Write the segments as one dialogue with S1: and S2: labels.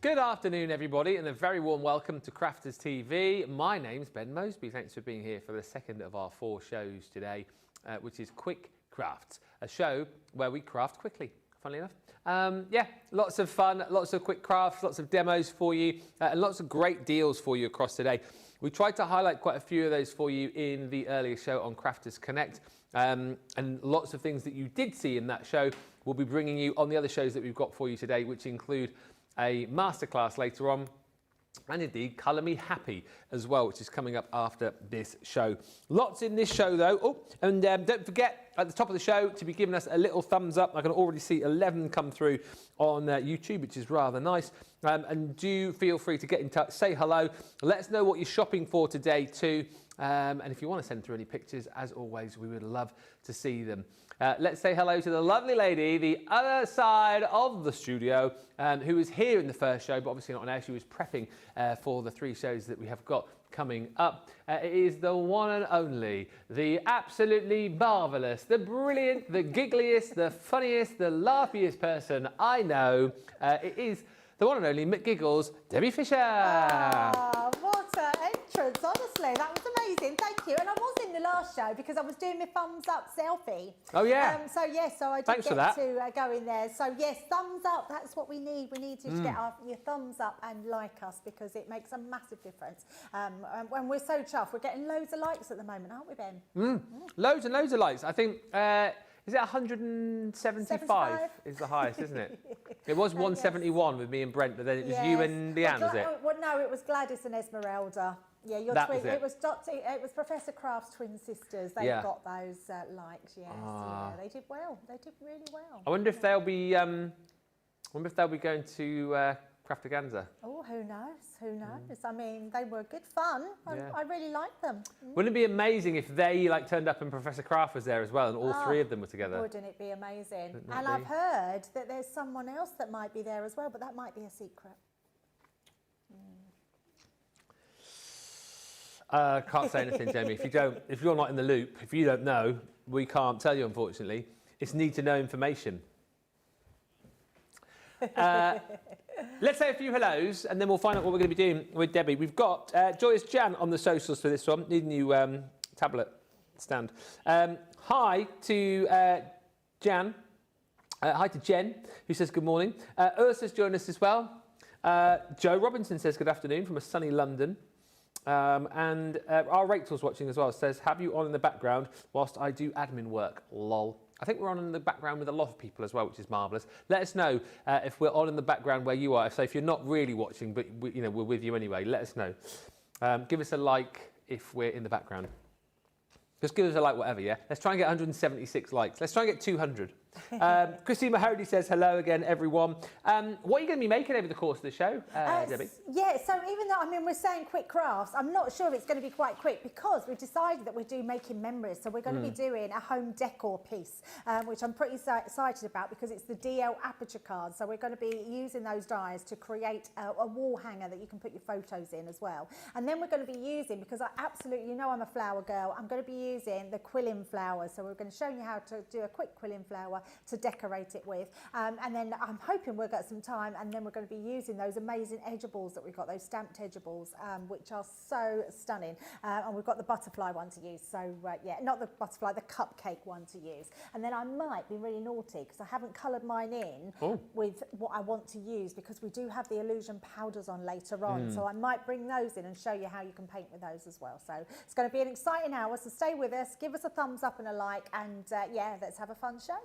S1: Good afternoon, everybody, and a very warm welcome to Crafters TV. My name's Ben Mosby. Thanks for being here for the second of our 4 shows today, which is Quick Crafts, a show where we craft quickly, funnily enough. Yeah, lots of fun, lots of quick crafts, lots of demos for you, and lots of great deals for you across today. We tried to highlight quite a few of those for you in the earlier show on Crafters Connect, and lots of things that you did see in that show we'll be bringing you on the other shows that we've got for you today, which include a masterclass later on, and indeed Colour Me Happy as well, which is coming up after this show. Lots in this show though. Oh, and don't forget at the top of the show to be giving us a little thumbs up. I can already see 11 come through on YouTube, which is rather nice. And do feel free to get in touch, say hello, let us know what you're shopping for today too. And if you want to send through any pictures, as always, we would love to see them. Let's say hello to the lovely lady, the other side of the studio, who was here in the first show, but obviously not on air. She was prepping for the 3 shows that we have got coming up. It is the one and only, the absolutely marvellous, the brilliant, the giggliest, the funniest, the laughiest person I know. It is the one and only McGiggles, Debbie Fisher.
S2: Oh, what an entrance, honestly. That was amazing, thank you. And I was in the last show because I was doing my thumbs up selfie.
S1: Oh, yeah.
S2: So I did
S1: Thanks
S2: get
S1: for that.
S2: to go in there. So, yes, thumbs up, that's what we need. We need to get your thumbs up and like us because it makes a massive difference. When we're so chuffed, we're getting loads of likes at the moment, aren't we, Ben?
S1: Loads and loads of likes. I think... is it 175 is the highest, isn't it? It was 171 with me and Brent, but then it was you and Leanne, was it?
S2: Well, no, it was Gladys and Esmeralda. Yeah, your
S1: that
S2: twin.
S1: Was it.
S2: It was Professor Craft's twin sisters. They got those likes. Yes, yeah, they did well. They did really well.
S1: I wonder if they'll be. Wonder if they'll be going to Crafterganza.
S2: Oh, who knows? Who knows? I mean, they were good fun. I really liked them.
S1: Wouldn't it be amazing if they turned up and Professor Craft was there as well, and all 3 of them were together?
S2: Wouldn't it be amazing? And I've heard that there's someone else that might be there as well, but that might be a secret.
S1: Can't say anything, Jamie. If you're not in the loop, if you don't know, we can't tell you, unfortunately. It's need to know information. Let's say a few hellos, and then we'll find out what we're going to be doing with Debbie. We've got Joyous Jan on the socials for this one. Need a new tablet stand. Hi to Jan. Hi to Jen, who says good morning. Ursa's joined us as well. Joe Robinson says good afternoon from a sunny London. And our Rachel's watching as well, says, have you on in the background whilst I do admin work? Lol. I think we're on in the background with a lot of people as well, which is marvellous. Let us know if we're on in the background where you are. So if you're not really watching, but we're with you anyway, let us know. Give us a like if we're in the background. Just give us a like, whatever, yeah? Let's try and get 176 likes. Let's try and get 200. Christine Mahoney says, hello again, everyone. What are you going to be making over the course of the show, Debbie?
S2: Yeah, so even though, we're saying quick crafts, I'm not sure if it's going to be quite quick because we've decided that we're making memories. So we're going to be doing a home decor piece, which I'm pretty excited about because it's the DL aperture cards. So we're going to be using those dies to create a wall hanger that you can put your photos in as well. And then we're going to be using, because I absolutely, I'm a flower girl, I'm going to be using the quilling flowers. So we're going to show you how to do a quick quilling flower to decorate it with, and then I'm hoping we'll get some time, and then we're going to be using those amazing edgeables that we've got, those stamped edgeables, which are so stunning, and we've got the butterfly one to use, so yeah, not the butterfly, the cupcake one to use. And then I might be really naughty because I haven't coloured mine in with what I want to use, because we do have the illusion powders on later on, so I might bring those in and show you how you can paint with those as well. So it's going to be an exciting hour, so stay with us, give us a thumbs up and a like, and yeah, let's have a fun show.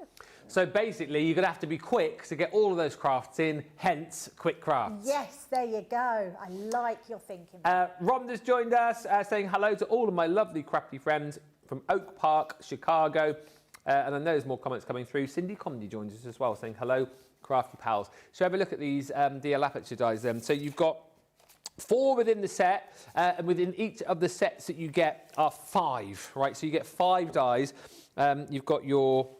S1: So basically, you're going to have to be quick to get all of those crafts in, hence quick crafts.
S2: Yes, there you go. I like your thinking.
S1: Rhonda's joined us, saying hello to all of my lovely crafty friends from Oak Park, Chicago. And I know there's more comments coming through. Cindy Comedy joins us as well, saying hello, crafty pals. So have a look at these DL aperture dies then. So you've got 4 within the set, and within each of the sets that you get are 5, right? So you get 5 dies. You've got your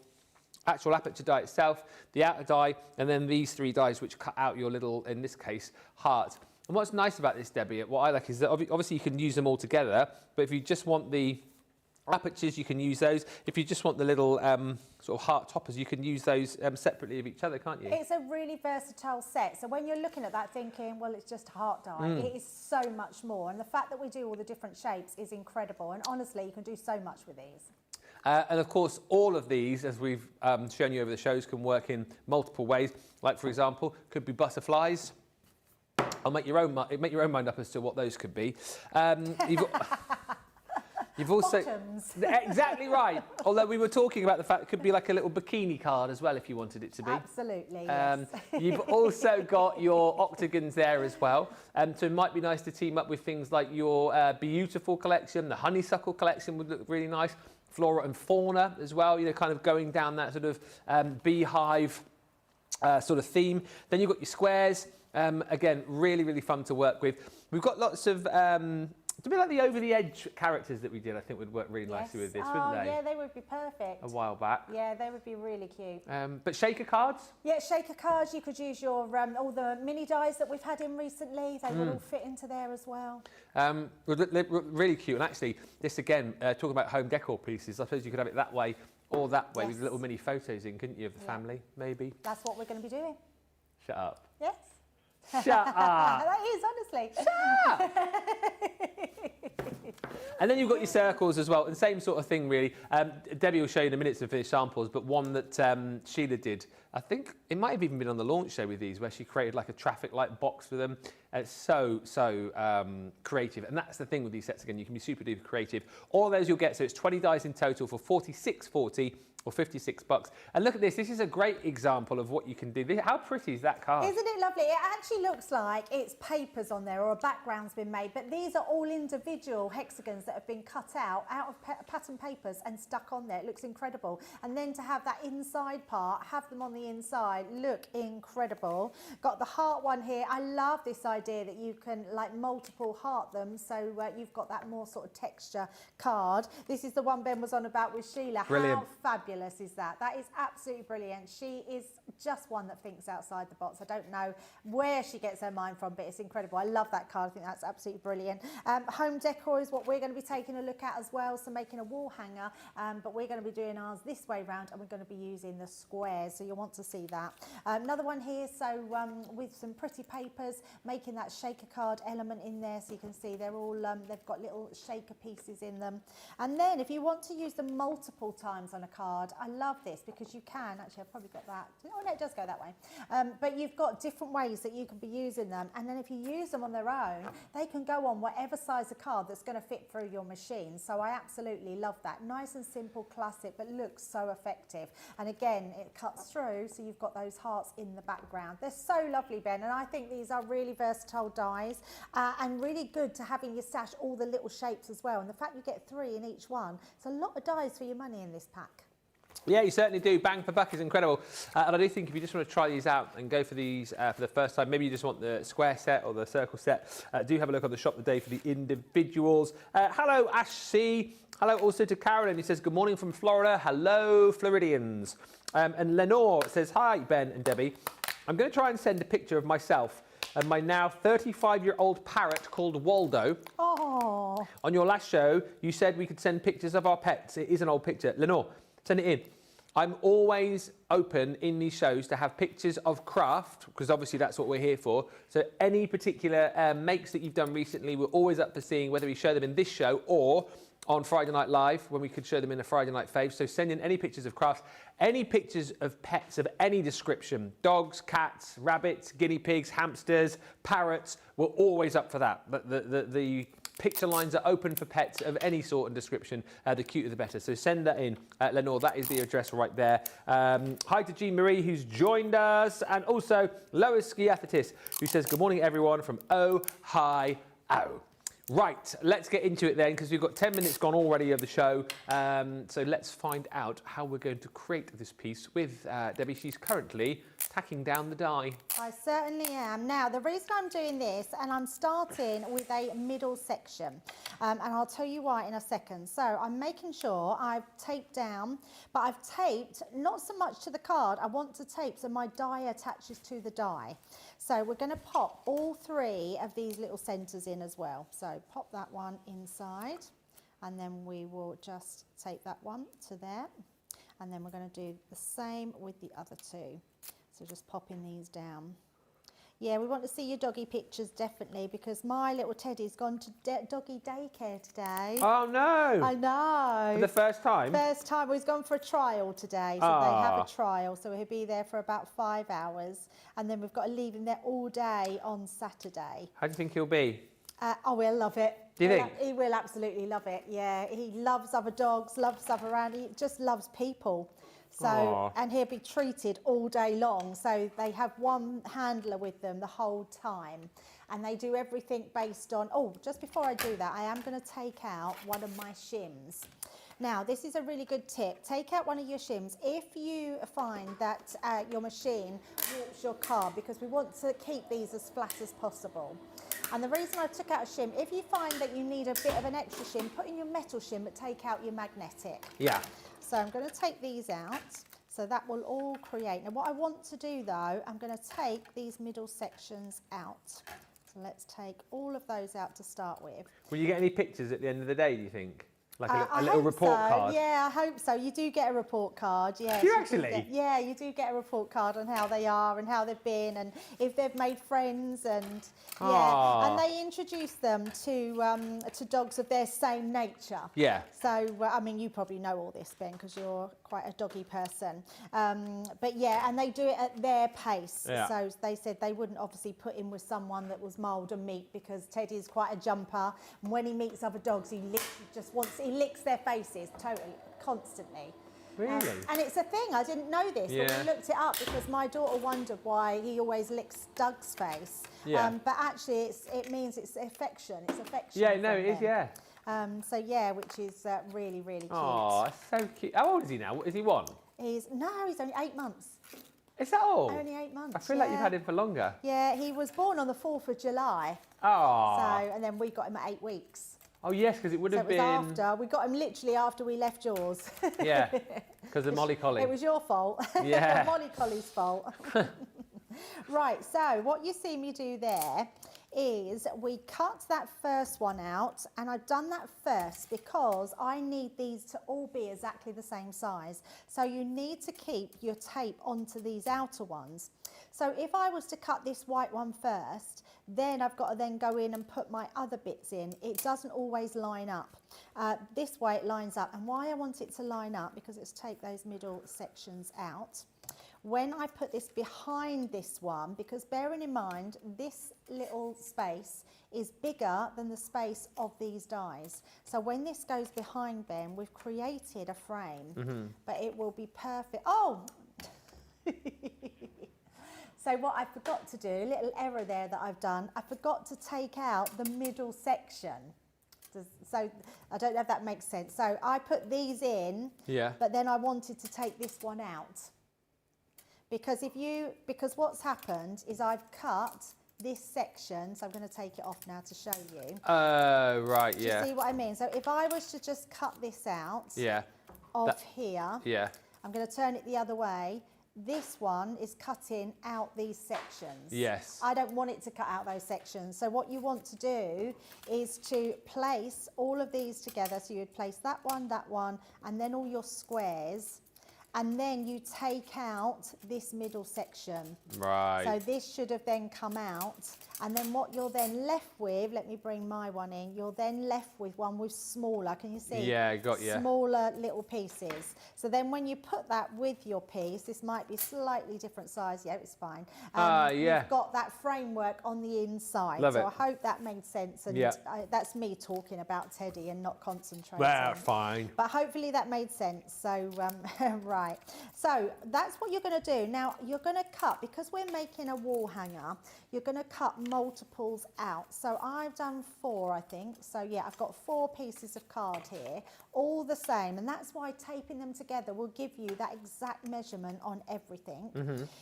S1: actual aperture die itself, the outer die, and then these 3 dies which cut out your little, in this case, heart. And what's nice about this, Debbie, what I like is that obviously you can use them all together, but if you just want the apertures, you can use those. If you just want the little sort of heart toppers, you can use those separately of each other, can't you?
S2: It's a really versatile set. So when you're looking at that thinking, well, it's just a heart die, it is so much more. And the fact that we do all the different shapes is incredible. And honestly, you can do so much with these.
S1: And of course, all of these, as we've shown you over the shows, can work in multiple ways. Like, for example, could be butterflies. I'll make your own mind up as to what those could be. You've also
S2: Bottoms.
S1: exactly right. Although we were talking about the fact it could be like a little bikini card as well, if you wanted it to be.
S2: Absolutely. Yes.
S1: You've also got your octagons there as well. So it might be nice to team up with things like your beautiful collection. The honeysuckle collection would look really nice. Flora and fauna as well. You know, kind of going down that sort of beehive sort of theme. Then you've got your squares. Again, really, really fun to work with. We've got lots of, a bit like the over-the-edge characters that we did, I think would work really nicely with this, wouldn't they?
S2: Yeah, they would be perfect.
S1: A while back.
S2: Yeah, they would be really cute.
S1: But shaker cards?
S2: Yeah, shaker cards, you could use your all the mini dies that we've had in recently. They would all fit into there as well.
S1: Really cute. And actually, this again, talking about home decor pieces, I suppose you could have it that way or that way with little mini photos in, couldn't you, of the family, maybe?
S2: That's what we're going to be doing.
S1: Shut up.
S2: Yes.
S1: Shut up.
S2: That is, honestly.
S1: Shut up. And then you've got your circles as well, and same sort of thing really. Debbie will show you in a minute some finished samples, but one that Sheila did, I think it might have even been on the launch show with these, where she created like a traffic light box for them. It's so creative, and that's the thing with these sets again, you can be super duper creative. All those you'll get, so it's 20 dies in total for $46.40 or $56. And look at this is a great example of what you can do. How pretty is that card?
S2: Isn't it lovely? It actually looks like it's papers on there or a background's been made, but these are all individual hexagons that have been cut out of pattern papers and stuck on there. It looks incredible. And then to have that inside part, have them on the inside, look incredible. Got the heart one here. I love this idea that you can like multiple heart them, so you've got that more sort of texture card. This is the one Ben was on about with Sheila.
S1: Brilliant.
S2: How fabulous is that? That is absolutely brilliant. She is just one that thinks outside the box. I don't know where she gets her mind from, but it's incredible. I love that card. I think that's absolutely brilliant. Home decor is what we're going to be taking a look at as well. So making a wall hanger, but we're going to be doing ours this way round, and we're going to be using the squares. So you'll want to see that. Another one here. So with some pretty papers, making that shaker card element in there. So you can see they're all, they've got little shaker pieces in them. And then if you want to use them multiple times on a card, I love this because you can, actually I've probably got that, oh no, it does go that way, but you've got different ways that you can be using them, and then if you use them on their own, they can go on whatever size of card that's going to fit through your machine. So I absolutely love that. Nice and simple, classic, but looks so effective. And again, it cuts through, so you've got those hearts in the background. They're so lovely, Ben, and I think these are really versatile dies and really good to have in your stash all the little shapes as well. And the fact you get 3 in each one, it's a lot of dies for your money in this pack.
S1: Yeah, you certainly do. Bang for buck is incredible. And I do think if you just want to try these out and go for these for the first time, maybe you just want the square set or the circle set, do have a look on the shop today for the individuals. Hello, Ash C. Hello also to Carolyn, who says, good morning from Florida. Hello, Floridians. And Lenore says, hi, Ben and Debbie. I'm going to try and send a picture of myself and my now 35-year-old parrot called Waldo.
S2: Oh.
S1: On your last show, you said we could send pictures of our pets. It is an old picture. Lenore, send it in. I'm always open in these shows to have pictures of craft, because obviously that's what we're here for. So any particular makes that you've done recently, we're always up for seeing whether we show them in this show or on Friday Night Live, when we could show them in a Friday Night Fave. So send in any pictures of crafts, any pictures of pets of any description, dogs, cats, rabbits, guinea pigs, hamsters, parrots, we're always up for that. But the picture lines are open for pets of any sort and description. The cuter the better. So send that in, Lenore. That is the address right there. Hi to Jean Marie, who's joined us, and also Lois Skiathetis, who says, good morning, everyone, from Ohio. Right, let's get into it then, because we've got 10 minutes gone already of the show. So let's find out how we're going to create this piece with Debbie. She's currently tacking down the die.
S2: I certainly am. Now, the reason I'm doing this, and I'm starting with a middle section, and I'll tell you why in a second. So I'm making sure I've taped down, but I've taped not so much to the card. I want to tape so my die attaches to the die. So we're going to pop all 3 of these little centres in as well. So pop that one inside. and then we will just take that one to there, and then we're going to do the same with the other two. So just popping these down. Yeah, we want to see your doggy pictures, definitely, because my little Teddy's gone to doggy daycare today.
S1: Oh, no.
S2: I know.
S1: For the first time?
S2: First time. Well, he's gone for a trial today, so they have a trial, so he'll be there for about 5 hours, and then we've got to leave him there all day on Saturday.
S1: How do you think he'll be?
S2: Oh, he'll love it.
S1: Do you think?
S2: He will absolutely love it, yeah. He loves other dogs, loves stuff around. He just loves people. So, and he'll be treated all day long. So they have one handler with them the whole time. And they do everything based on, oh, just before I do that, I am going to take out one of my shims. Now, this is a really good tip. Take out one of your shims if you find that your machine warps your card, because we want to keep these as flat as possible. And the reason I took out a shim, if you find that you need a bit of an extra shim, put in your metal shim, but take out your magnetic.
S1: Yeah.
S2: So I'm going to take these out, so that will all create. Now what I want to do though, I'm going to take these middle sections out. So let's take all of those out to start with.
S1: Will you get any pictures at the end of the day, do you think? Like a little report card?
S2: Yeah, I hope so. You do get a report card, yes.
S1: Do you actually?
S2: Yeah, you do get a report card on how they are and how they've been and if they've made friends and yeah. And they introduce them to dogs of their same nature.
S1: Yeah.
S2: So, I mean, you probably know all this, Ben, because you're quite a doggy person. But yeah, and they do it at their pace.
S1: Yeah.
S2: So they said they wouldn't obviously put him with someone that was mild and meek, because Teddy's quite a jumper. And when he meets other dogs, he licks their faces totally, constantly.
S1: Really?
S2: And it's a thing, I didn't know this, but we looked it up because my daughter wondered why he always licks Doug's face.
S1: Yeah.
S2: But actually it means it's affection,
S1: Yeah, no, it is, yeah.
S2: So yeah, which is really, really cute.
S1: Oh, so cute. How old is he now? Is he 1?
S2: He's only 8 months.
S1: Is that all?
S2: Only 8 months.
S1: I feel like you've had him for longer.
S2: Yeah, he was born on the 4th of July.
S1: Oh.
S2: So, and then we got him at 8 weeks.
S1: Oh yes, because it would have been.
S2: After we got him literally after we left yours.
S1: Yeah, because of Molly Collie.
S2: It was your fault.
S1: Yeah.
S2: Molly Collie's fault. Right. So what you see me do there is we cut that first one out, and I've done that first because I need these to all be exactly the same size. So you need to keep your tape onto these outer ones. So if I was to cut this white one first, then I've got to then go in and put my other bits in. It doesn't always line up. This way it lines up. And why I want it to line up, because it's take those middle sections out. When I put this behind this one, because bearing in mind, this little space is bigger than the space of these dies. So when this goes behind them, we've created a frame, but it will be perfect. Oh! So what I forgot to do, a little error there that I've done, I forgot to take out the middle section. So I don't know if that makes sense. So I put these in, but then I wanted to take this one out. Because what's happened is I've cut this section, so I'm going to take it off now to show you.
S1: Oh, right,
S2: Do you see what I mean? So if I was to just cut this out here, I'm going to turn it the other way. This one is cutting out these sections.
S1: Yes.
S2: I don't want it to cut out those sections. So what you want to do is to place all of these together. So you would place that one, and then all your squares. And then you take out this middle section.
S1: Right.
S2: So this should have then come out. And then what you're then left with, let me bring my one in, you're then left with one with smaller, can you see?
S1: Yeah, got you.
S2: Smaller little pieces. So then when you put that with your piece, this might be slightly different size, yeah, it's fine. You've got that framework on the inside.
S1: Love it.
S2: I hope that made sense. And that's me talking about Teddy and not concentrating.
S1: Well, fine.
S2: But hopefully that made sense. So, right. So that's what you're going to do. Now you're going to cut, because we're making a wall hanger, you're going to cut multiples out. So I've done 4, I think. So yeah, I've got 4 pieces of card here, all the same. And that's why taping them together will give you that exact measurement on everything.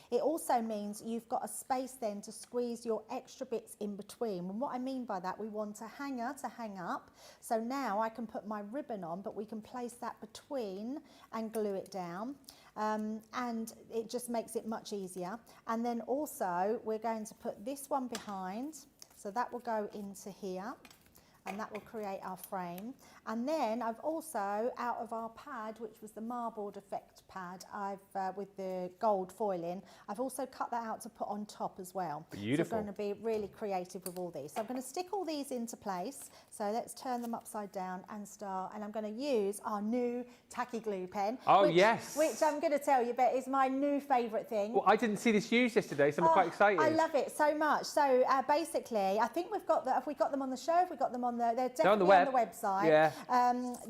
S2: It also means you've got a space then to squeeze your extra bits in between. And what I mean by that, we want a hanger to hang up. So now I can put my ribbon on, but we can place that between and glue it down. And it just makes it much easier. And then also we're going to put this one behind, so that will go into here. and that will create our frame. And then I've also, out of our pad, which was the marbled effect pad, with the gold foiling, I've also cut that out to put on top as well.
S1: Beautiful.
S2: So I'm going to be really creative with all these. So I'm going to stick all these into place. So let's turn them upside down and start. And I'm going to use our new tacky glue pen.
S1: Oh,
S2: which,
S1: yes.
S2: Which I'm going to tell you, Bet, is my new favourite thing.
S1: Well, I didn't see this used yesterday, so I'm quite excited.
S2: I love it so much. So basically, I think we've got have we got them on the show? Have we got them on the? They're definitely on the website.
S1: Yeah.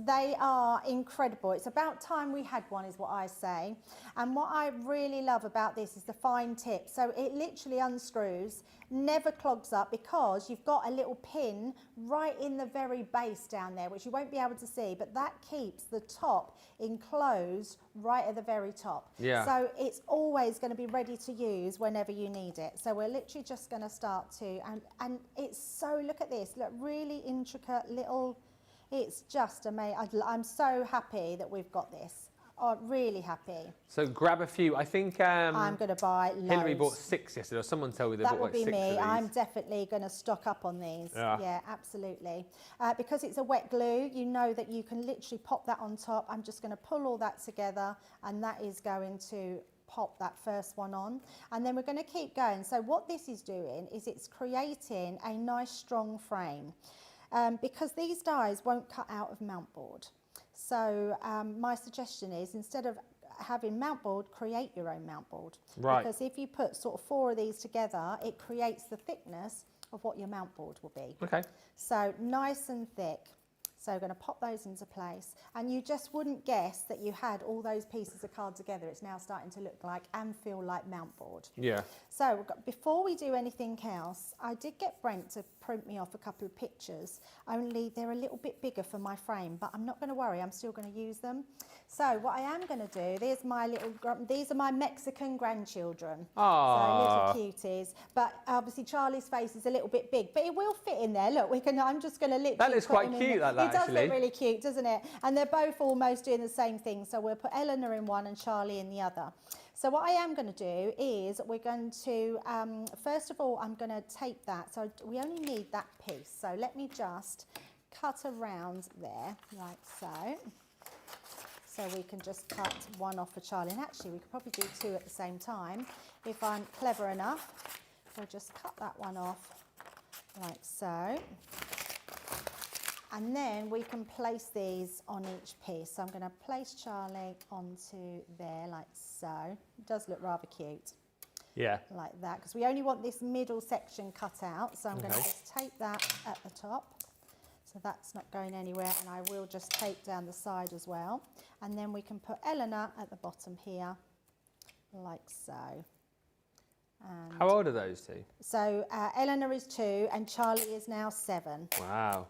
S2: They are incredible. It's about time we had one, is what I say. And what I really love about this is the fine tip. So it literally unscrews, never clogs up, because you've got a little pin right in the very base down there, which you won't be able to see, but that keeps the top enclosed right at the very top.
S1: Yeah.
S2: So it's always going to be ready to use whenever you need it. So we're literally just going to start to, and it's so, look at this, look, really intricate little, it's just amazing. I'm so happy that we've got this. Oh, really happy.
S1: So grab a few. I think
S2: I'm going to buy loads.
S1: Hillary bought 6 yesterday, or someone told me they
S2: that
S1: bought like
S2: would be
S1: 6 of
S2: me.
S1: these.
S2: I'm definitely going to stock up on these. Yeah, absolutely. Because it's a wet glue, you know that you can literally pop that on top. I'm just going to pull all that together, and that is going to pop that first one on, and then we're going to keep going. So what this is doing is it's creating a nice strong frame, because these dies won't cut out of mount board. So my suggestion is, instead of having mount board, create your own mount board.
S1: Right.
S2: Because if you put sort of 4 of these together, it creates the thickness of what your mount board will be.
S1: Okay.
S2: So nice and thick. So we're going to pop those into place, and you just wouldn't guess that you had all those pieces of card together. It's now starting to look like and feel like mount board.
S1: Yeah.
S2: So before we do anything else, I did get Brent to print me off a couple of pictures, only they're a little bit bigger for my frame, but I'm not going to worry, I'm still going to use them. So what I am going to do, these are my Mexican grandchildren.
S1: Aww.
S2: So little cuties. But obviously Charlie's face is a little bit big, but it will fit in there. Look, I'm just going to literally
S1: That looks
S2: put
S1: quite
S2: him in
S1: cute,
S2: there.
S1: that
S2: It does
S1: actually.
S2: look really cute, doesn't it? And they're both almost doing the same thing. So we'll put Eleanor in one and Charlie in the other. So what I am going to do is we're going to, first of all, I'm going to tape that. So we only need that piece. So let me just cut around there, like so. So we can just cut one off for Charlie. And actually, we could probably do 2 at the same time if I'm clever enough. So just cut that one off like so. And then we can place these on each piece. So I'm going to place Charlie onto there like so. It does look rather cute.
S1: Yeah.
S2: Like that, because we only want this middle section cut out. So I'm going to just tape that at the top. So that's not going anywhere, and I will just tape down the side as well. And then we can put Eleanor at the bottom here, like so. And
S1: How old are those 2?
S2: so Eleanor is 2 and Charlie is now 7.
S1: Wow.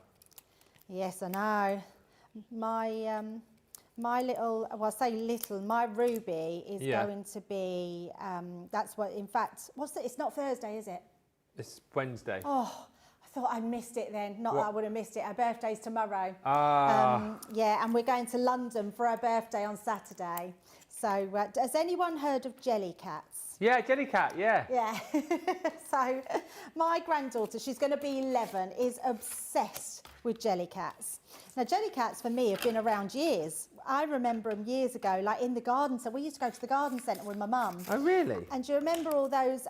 S2: Yes, I know. My little, well, I say little, my Ruby is going to be, that's what, in fact, it's not Thursday, is it?
S1: It's Wednesday.
S2: Oh, I thought I missed it then. Not that I would have missed it. Her birthday's tomorrow. Yeah, and we're going to London for her birthday on Saturday. So has anyone heard of Jellycats?
S1: Yeah, Jellycat, yeah.
S2: Yeah. So my granddaughter, she's going to be 11, is obsessed with Jellycats. Now, Jellycats for me have been around years. I remember them years ago, like in the garden. So we used to go to the garden centre with my mum.
S1: Oh, really?
S2: And do you remember all those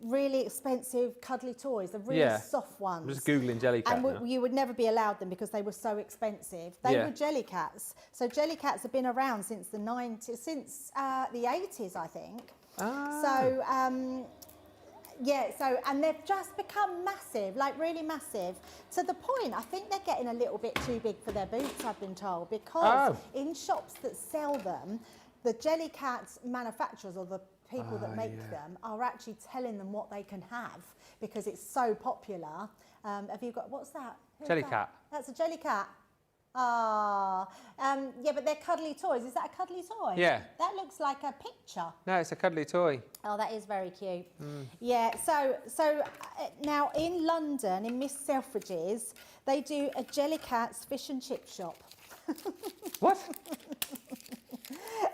S2: really expensive cuddly toys, the really soft ones?
S1: I'm just Googling Jellycat.
S2: And you would never be allowed them because they were so expensive. They were Jellycats. So Jellycats have been around since the 90s, since the 80s, I think. So, and they've just become massive, like really massive, to the point I think they're getting a little bit too big for their boots, I've been told, because in shops that sell them, the Jellycat manufacturers or the people that make them are actually telling them what they can have because it's so popular. Have you got, what's that?
S1: Jellycat.
S2: That's a Jellycat. Yeah, but they're cuddly toys. Is that a cuddly toy?
S1: Yeah.
S2: That looks like a picture.
S1: No, it's a cuddly toy.
S2: Oh, that is very cute. Yeah, so now in London, in Miss Selfridge's, they do a Jellycats fish and chip shop.
S1: What?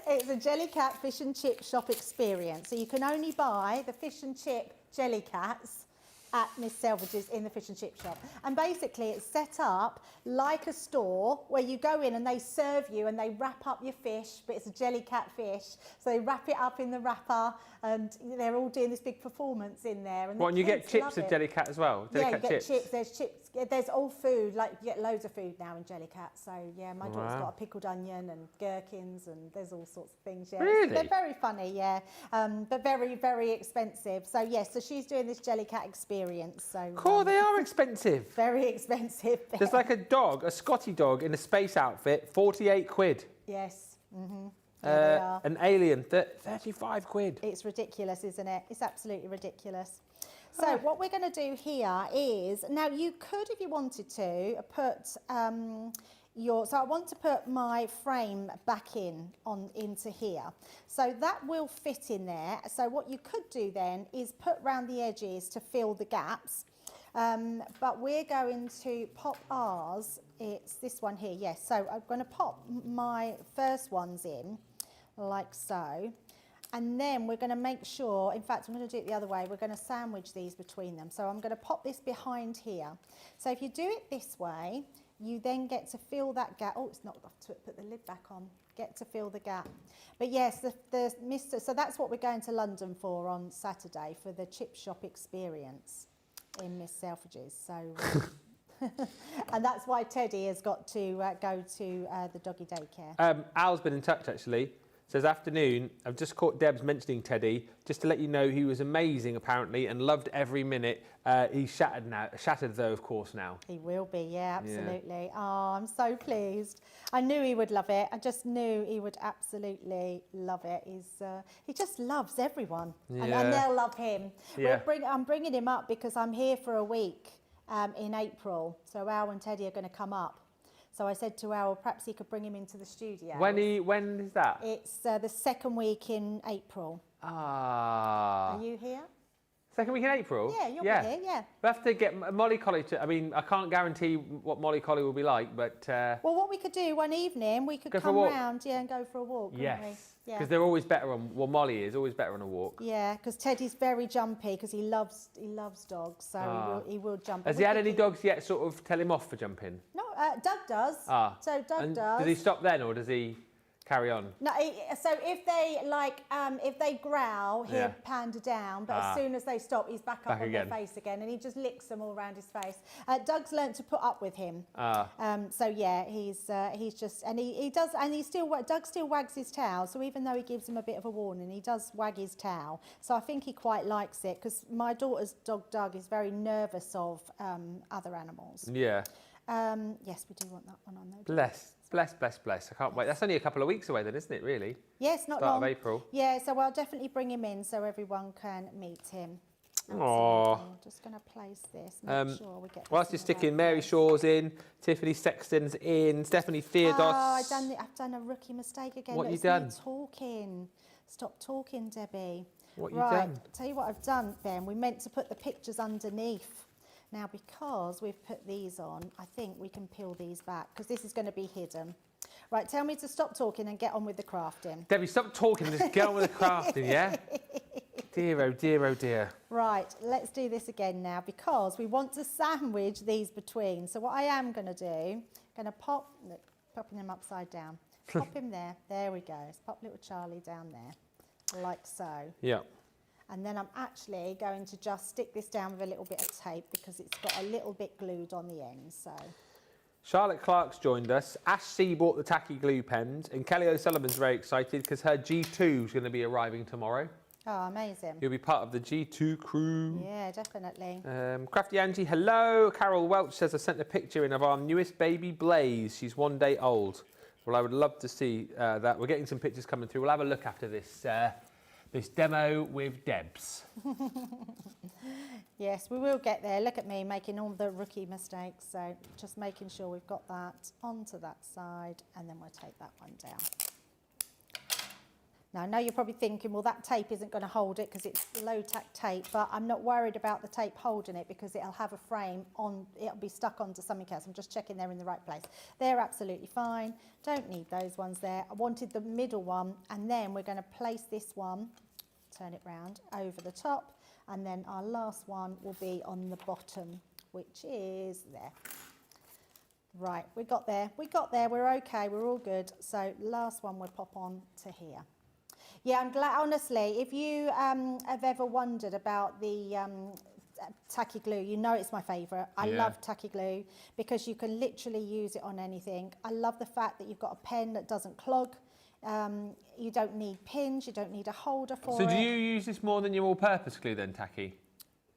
S2: It's a Jellycat fish and chip shop experience. So you can only buy the fish and chip Jellycats at Miss Selvage's in the fish and chip shop. And basically it's set up like a store where you go in and they serve you and they wrap up your fish, but it's a Jellycat fish. So they wrap it up in the wrapper and they're all doing this big performance in there. And
S1: and you get chips of Jellycat as well?
S2: Yeah, you get chips, there's chips, there's all food, like you get loads of food now in Jellycat. So yeah, my daughter's got a pickled onion and gherkins and there's all sorts of things. Yeah.
S1: Really?
S2: They're very funny, yeah, but very, very expensive. So yes, so she's doing this Jellycat experience. So
S1: cool, they are expensive.
S2: Very expensive.
S1: There's like a dog, a Scotty dog in a space outfit, 48 quid.
S2: Yes. Yeah, they are.
S1: An alien, 35 quid.
S2: It's ridiculous, isn't it? It's absolutely ridiculous. So what we're going to do here is, now you could, if you wanted to, put so I want to put my frame back into here. So that will fit in there. So what you could do then is put round the edges to fill the gaps. But we're going to pop ours, it's this one here, yes. So I'm going to pop my first ones in, like so. And then we're going to make sure, in fact, I'm going to do it the other way. We're going to sandwich these between them. So I'm going to pop this behind here. So if you do it this way, you then get to fill that gap. Oh, it's not enough to put the lid back on. Get to fill the gap. But yes, so that's what we're going to London for on Saturday, for the chip shop experience in Miss Selfridge's. So, and that's why Teddy has got to go to the doggy daycare.
S1: Al's been in touch actually. Says, afternoon, I've just caught Debs mentioning Teddy, just to let you know he was amazing apparently and loved every minute. He's shattered though, of course, now.
S2: He will be, yeah, absolutely. Yeah. Oh, I'm so pleased. I knew he would love it. I just knew he would absolutely love it. He just loves everyone, and they'll love him.
S1: Yeah.
S2: I'm bringing him up because I'm here for a week in April, so Al and Teddy are going to come up. So I said to Al, perhaps he could bring him into the studio.
S1: When is that?
S2: It's the second week in April.
S1: Ah.
S2: Are you here?
S1: Second week in April?
S2: Yeah, you'll be here, yeah.
S1: We have to get Molly Collie to, I mean, I can't guarantee what Molly Collie will be like, but...
S2: well, what we could do one evening, we could come round, and go for a walk, couldn't we?
S1: Yes, because they're always better on, well, Molly is always better on a walk.
S2: Yeah, because Teddy's very jumpy, because he loves dogs, so he will jump.
S1: Has he had any dogs yet sort of tell him off for jumping?
S2: No, Doug does. So Doug does.
S1: Does he stop then, or does he carry on?
S2: No, so if they growl, he'll panda down, but as soon as they stop, he's back up on their face again, and he just licks them all around his face. Doug's learnt to put up with him. So yeah, he's just, and he does, and Doug still wags his tail. So even though he gives him a bit of a warning, he does wag his tail. So I think he quite likes it, because my daughter's dog Doug is very nervous of other animals.
S1: Yeah.
S2: Yes, we do want that one on there.
S1: Bless. I can't wait. That's only a couple of weeks away then, isn't it, really?
S2: Yes, not
S1: long.
S2: Start
S1: of April.
S2: Yeah, so I'll definitely bring him in so everyone can meet him.
S1: Aww.
S2: I'm just going to place this, make sure we get this.
S1: Whilst you're sticking, Mary Shaw's in, Tiffany Sexton's in, Stephanie Theodos.
S2: Oh, I've done a rookie mistake again.
S1: What have you done?
S2: Talking. Stop talking, Debbie.
S1: What have you done?
S2: Tell you what I've done, Ben. We meant to put the pictures underneath. Now, because we've put these on, I think we can peel these back, because this is going to be hidden. Right, tell me to stop talking and get on with the crafting.
S1: Debbie, stop talking and just get on with the crafting, yeah? Dear, oh dear, oh dear.
S2: Right, let's do this again now, because we want to sandwich these between. So what I am going to do, popping them upside down. Pop him there. There we go. Let's pop little Charlie down there, like so.
S1: Yeah.
S2: And then I'm actually going to just stick this down with a little bit of tape, because it's got a little bit glued on the end, so.
S1: Charlotte Clark's joined us. Ash C bought the tacky glue pens, and Kelly O'Sullivan's very excited because her G2 is going to be arriving tomorrow.
S2: Oh, amazing.
S1: You'll be part of the G2 crew.
S2: Yeah, definitely.
S1: Crafty Angie, hello. Carol Welch says, I sent a picture in of our newest baby, Blaze. She's 1 day old. Well, I would love to see that. We're getting some pictures coming through. We'll have a look after this this demo with Debs.
S2: Yes, we will get there. Look at me making all the rookie mistakes. So just making sure we've got that onto that side, and then we'll take that one down. Now, I know you're probably thinking, well, that tape isn't going to hold it because it's low-tack tape, but I'm not worried about the tape holding it because it'll have a frame on, it'll be stuck onto something else. I'm just checking they're in the right place. They're absolutely fine. Don't need those ones there. I wanted the middle one, and then we're going to place this one, turn it round over the top, and then our last one will be on the bottom, which is there. Right, we got there, we're okay, we're all good. So last one we'll pop on to here. Yeah, I'm glad, honestly, if you have ever wondered about the tacky glue, you know it's my favourite. I love tacky glue because you can literally use it on anything. I love the fact that you've got a pen that doesn't clog. You don't need pins, you don't need a holder for it.
S1: So do you use this more than your all-purpose glue then, tacky?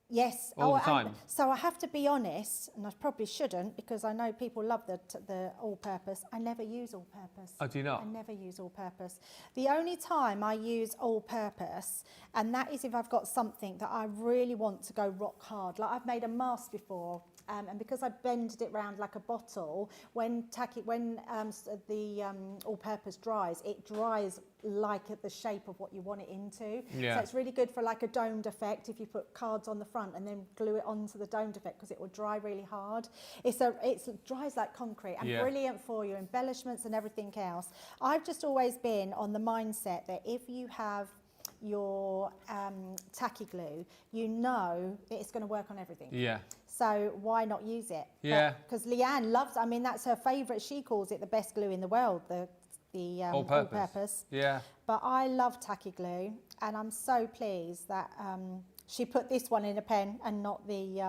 S2: Yes.
S1: All the time?
S2: So I have to be honest, and I probably shouldn't because I know people love the all-purpose. I never use all-purpose.
S1: Oh, do you not?
S2: I never use all-purpose. The only time I use all-purpose, and that is if I've got something that I really want to go rock hard. Like I've made a mask before, and because I bended it round like a bottle, when the all-purpose dries, it dries like the shape of what you want it into.
S1: Yeah.
S2: So it's really good for like a domed effect if you put cards on the front and then glue it onto the domed effect because it will dry really hard. It dries like concrete and brilliant for your embellishments and everything else. I've just always been on the mindset that if you have your tacky glue, you know it's going to work on everything.
S1: Yeah.
S2: So why not use it?
S1: Yeah.
S2: Because Leanne loves, I mean, that's her favourite. She calls it the best glue in the world, the all-purpose.
S1: Yeah.
S2: But I love tacky glue, and I'm so pleased that she put this one in a pen and not the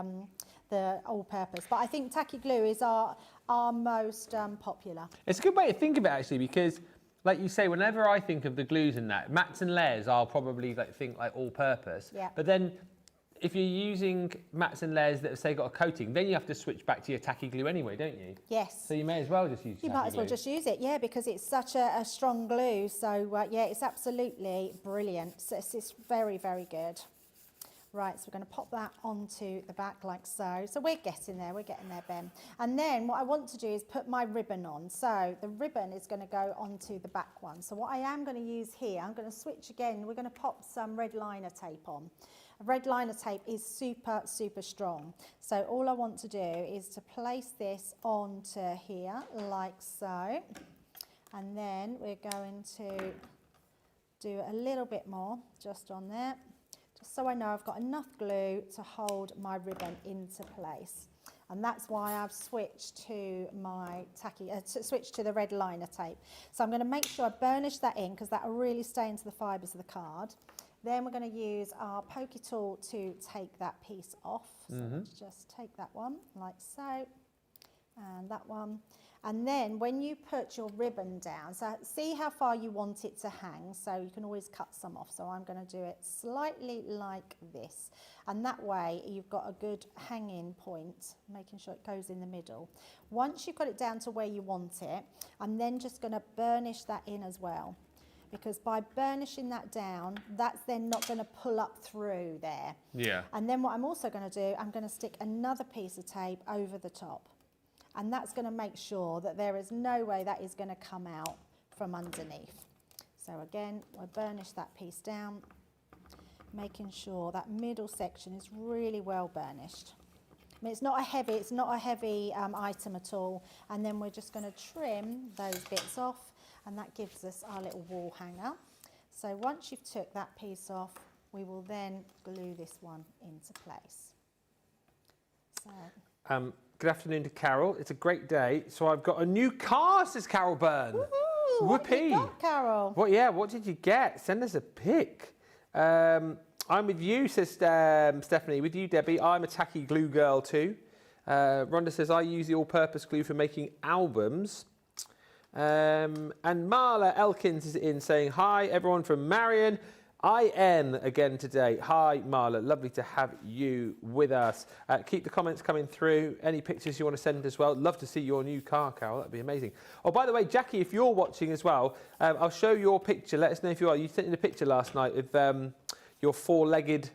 S2: all-purpose. But I think tacky glue is our most popular.
S1: It's a good way to think of it actually, because like you say, whenever I think of the glues in that, mats and layers, I'll probably think like all-purpose.
S2: Yeah.
S1: But then if you're using mats and layers that have, say, got a coating, then you have to switch back to your tacky glue anyway, don't you?
S2: Yes.
S1: So you may as well just use
S2: You
S1: tacky
S2: might as well
S1: glue.
S2: just use it, yeah, because it's such a strong glue. So, yeah, it's absolutely brilliant. So it's very, very good. Right, so we're going to pop that onto the back like so. So we're getting there, Ben. And then what I want to do is put my ribbon on. So the ribbon is going to go onto the back one. So what I am going to use here, I'm going to switch again. We're going to pop some red liner tape on. Red liner tape is super, super strong. So all I want to do is to place this onto here like so. And then we're going to do a little bit more just on there, just so I know I've got enough glue to hold my ribbon into place. And that's why I've switched to my switched to the red liner tape. So I'm going to make sure I burnish that in because that will really stay into the fibres of the card. Then we're going to use our pokey tool to take that piece off. So let's just take that one like so, and that one. And then when you put your ribbon down, so see how far you want it to hang, so you can always cut some off. So I'm going to do it slightly like this. And that way you've got a good hanging point, making sure it goes in the middle. Once you've got it down to where you want it, I'm then just going to burnish that in as well. Because by burnishing that down, that's then not going to pull up through there.
S1: Yeah.
S2: And then what I'm also going to do, I'm going to stick another piece of tape over the top. And that's going to make sure that there is no way that is going to come out from underneath. So again, we'll burnish that piece down, making sure that middle section is really well burnished. I mean, it's not a heavy item at all. And then we're just going to trim those bits off. And that gives us our little wall hanger. So once you've took that piece off, we will then glue this one into place. So.
S1: Good afternoon to Carol. It's a great day. So I've got a new car, says Carol Byrne.
S2: Woohoo! What have you got, Carol?
S1: What did you get? Send us a pic. I'm with you, says Stephanie. With you, Debbie. I'm a tacky glue girl too. Rhonda says, I use the all-purpose glue for making albums. And Marla Elkins is in saying, hi, everyone from Marion. IN again today. Hi, Marla. Lovely to have you with us. Keep the comments coming through. Any pictures you want to send as well. Love to see your new car, Carol. That'd be amazing. Oh, by the way, Jackie, if you're watching as well, I'll show your picture. Let us know if you are. You sent in a picture last night of your four-legged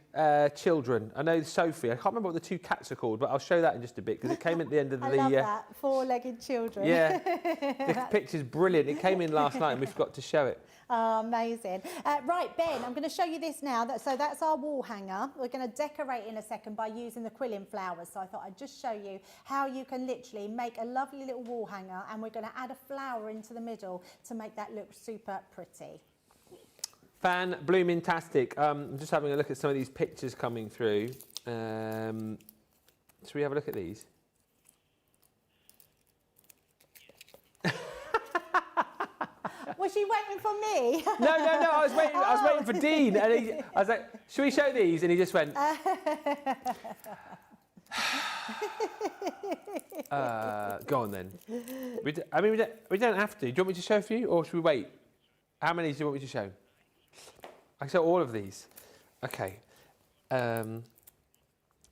S1: children. I know Sophie. I can't remember what the two cats are called, but I'll show that in just a bit because it came at the end of the...
S2: I love that. Four-legged children.
S1: Yeah. The picture's brilliant. It came in last night and we forgot to show it.
S2: Oh, amazing. Right, Ben, I'm going to show you this now. So that's our wall hanger. We're going to decorate in a second by using the quilling flowers. So I thought I'd just show you how you can literally make a lovely little wall hanger, and we're going to add a flower into the middle to make that look super pretty.
S1: Fan-bloomintastic. I'm just having a look at some of these pictures coming through. Should we have a look at these?
S2: Was she waiting for me?
S1: No. I was waiting for Dean, and I was like, "Should we show these?" And he just went. Go on then. We don't have to. Do you want me to show a few, or should we wait? How many do you want me to show? I can show all of these. Okay.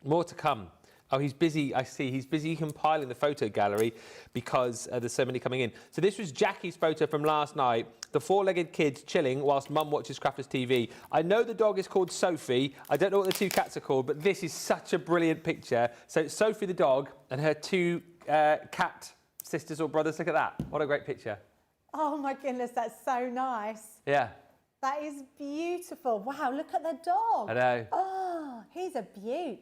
S1: More to come. Oh, he's busy. I see. He's busy compiling the photo gallery because there's so many coming in. So this was Jackie's photo from last night. The four-legged kids chilling whilst Mum watches Crafters TV. I know the dog is called Sophie. I don't know what the two cats are called, but this is such a brilliant picture. So it's Sophie the dog and her two cat sisters or brothers. Look at that. What a great picture.
S2: Oh my goodness, that's so nice.
S1: Yeah.
S2: That is beautiful. Wow, look at the dog.
S1: I know.
S2: Oh, he's a beaut.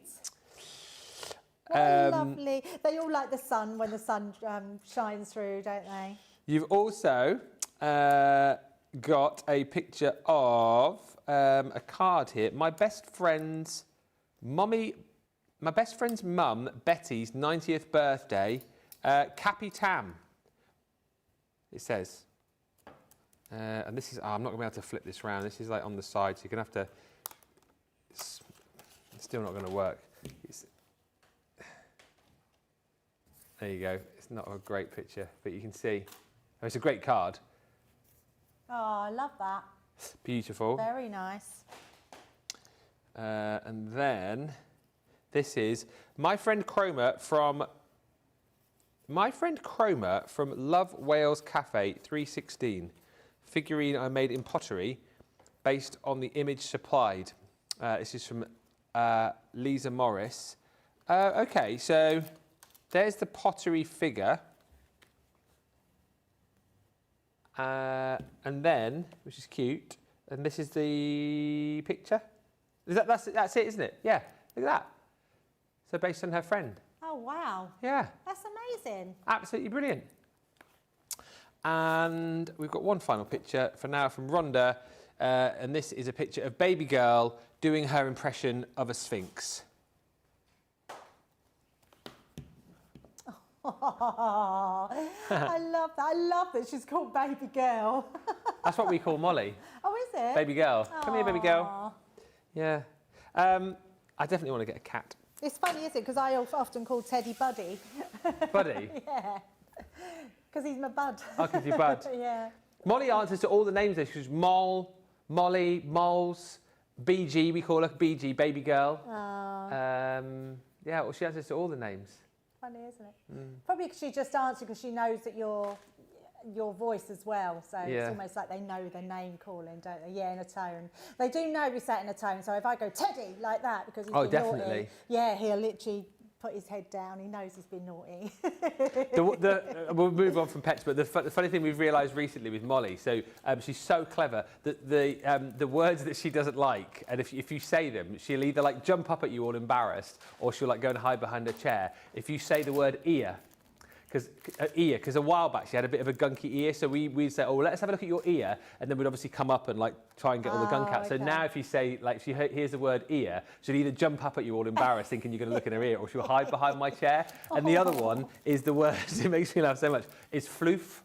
S2: What lovely. They all like the sun when the sun shines through, don't they?
S1: You've also got a picture of a card here. My best friend's mum, Betty's 90th birthday, Cappy Tam, it says. And this is, I'm not going to be able to flip this around. This is like on the side, so you're going to have to, it's still not going to work. There you go. It's not a great picture, but you can see. Oh, it's a great card.
S2: Oh, I love that.
S1: Beautiful.
S2: Very nice.
S1: And then this is my friend Cromer from Love Wales Cafe 316. Figurine I made in pottery based on the image supplied. This is from Lisa Morris. Okay, so there's the pottery figure. And then, which is cute, and this is the picture. That's it, isn't it? Yeah, look at that. So based on her friend.
S2: Oh, wow.
S1: Yeah.
S2: That's amazing.
S1: Absolutely brilliant. And we've got one final picture for now from Rhonda, and this is a picture of baby girl doing her impression of a sphinx.
S2: Oh, I love that. I love that she's called baby girl.
S1: That's what we call Molly.
S2: Oh, is it?
S1: Baby girl.
S2: Aww.
S1: Come here, baby girl. Yeah. I definitely want to get a cat.
S2: It's funny, isn't it? Because I often call Teddy Buddy.
S1: Buddy?
S2: Yeah. Because he's my bud.
S1: Oh, because you're bud.
S2: Yeah.
S1: Molly answers to all the names there. She's Moll, Molly, Moles, BG, we call her BG, baby girl. Yeah, well, she answers to all the names.
S2: Funny, isn't it? Mm. Probably because she just answered because she knows that your voice as well. So
S1: yeah.
S2: It's almost like they know the name calling, don't they? Yeah, in a tone. They do know we say it in a tone. So if I go Teddy like that because he's been
S1: definitely.
S2: Naughty, yeah, he'll literally put his head down. He knows he's been naughty.
S1: We'll move on from pets, but the funny thing we've realised recently with Molly, so she's so clever that the words that she doesn't like, and if you say them, she'll either like jump up at you all embarrassed, or she'll like go and hide behind a chair. If you say the word ear, because a while back she had a bit of a gunky ear, so we'd say, oh, let's have a look at your ear, and then we'd obviously come up and like try and get all the gunk out.
S2: Okay.
S1: So now if you say, like, she hears the word ear, she'll either jump up at you all embarrassed thinking you're going to look in her ear, or she'll hide behind my chair. And the other one is the word, it makes me laugh so much, is floof.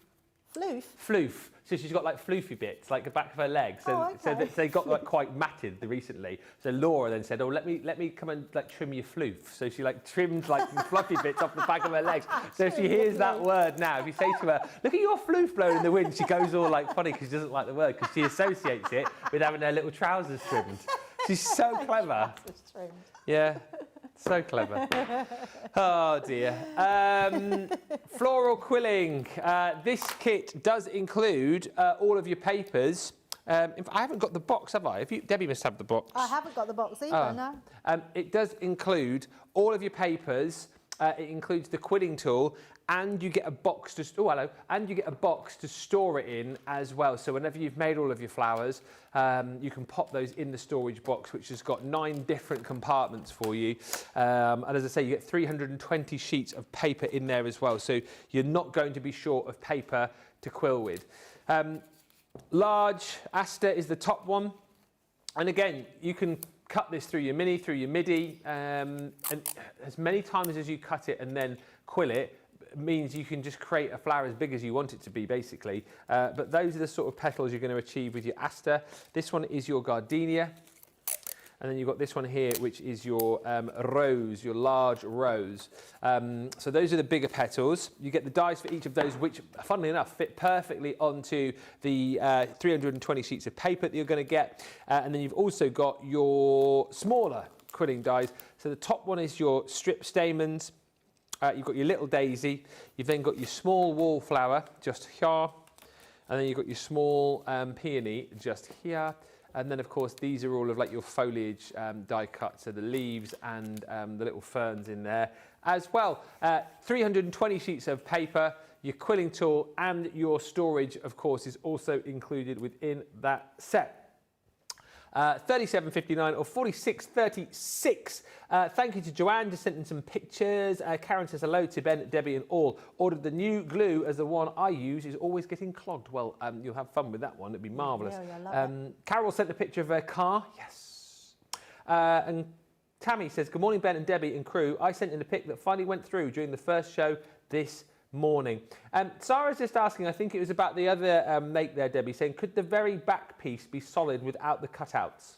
S2: Floof?
S1: Floof. So she's got like floofy bits, like the back of her legs. So, so they got like quite matted recently. So Laura then said, oh, let me come and like trim your floof. So she like trimmed like fluffy bits off the back of her legs. So if she hears that word now, if you say to her, look at your floof blowing in the wind, she goes all like funny because she doesn't like the word because she associates it with having her little trousers trimmed. She's so clever. Yeah. So clever. Oh dear. Floral quilling. This kit does include all of your papers. I haven't got the box, have I? Have you? Debbie must have the box.
S2: I haven't got the box either, no.
S1: It does include all of your papers. It includes the quilling tool, and you get a box to and you get a box to store it in as well. So whenever you've made all of your flowers, you can pop those in the storage box, which has got 9 different compartments for you. And as I say, you get 320 sheets of paper in there as well. So you're not going to be short of paper to quill with. Large aster is the top one. And again, you can cut this through your mini, through your MIDI, and as many times as you cut it and then quill it, means you can just create a flower as big as you want it to be, basically. But those are the sort of petals you're going to achieve with your aster. This one is your gardenia. And then you've got this one here, which is your rose, your large rose. So those are the bigger petals. You get the dies for each of those, which, funnily enough, fit perfectly onto the 320 sheets of paper that you're going to get. And then you've also got your smaller quilling dies. So the top one is your strip stamens. You've got your little daisy. You've then got your small wallflower, just here. And then you've got your small peony, just here. And then, of course, these are all of like your foliage die cuts, so the leaves and the little ferns in there as well. 320 sheets of paper, your quilling tool and your storage, of course, is also included within that set. 37.59 or 46.36. Thank you to Joanne, just sent in some pictures. Karen says hello to Ben, Debbie and all. Ordered the new glue as the one I use is always getting clogged. Well, you'll have fun with that one. It'd be marvellous.
S2: Yeah,
S1: Carol sent a picture of her car. Yes. And Tammy says, good morning, Ben and Debbie and crew. I sent in a pic that finally went through during the first show this morning. Sarah's just asking, I think it was about the other make there, Debbie, saying, could the very back piece be solid without the cutouts?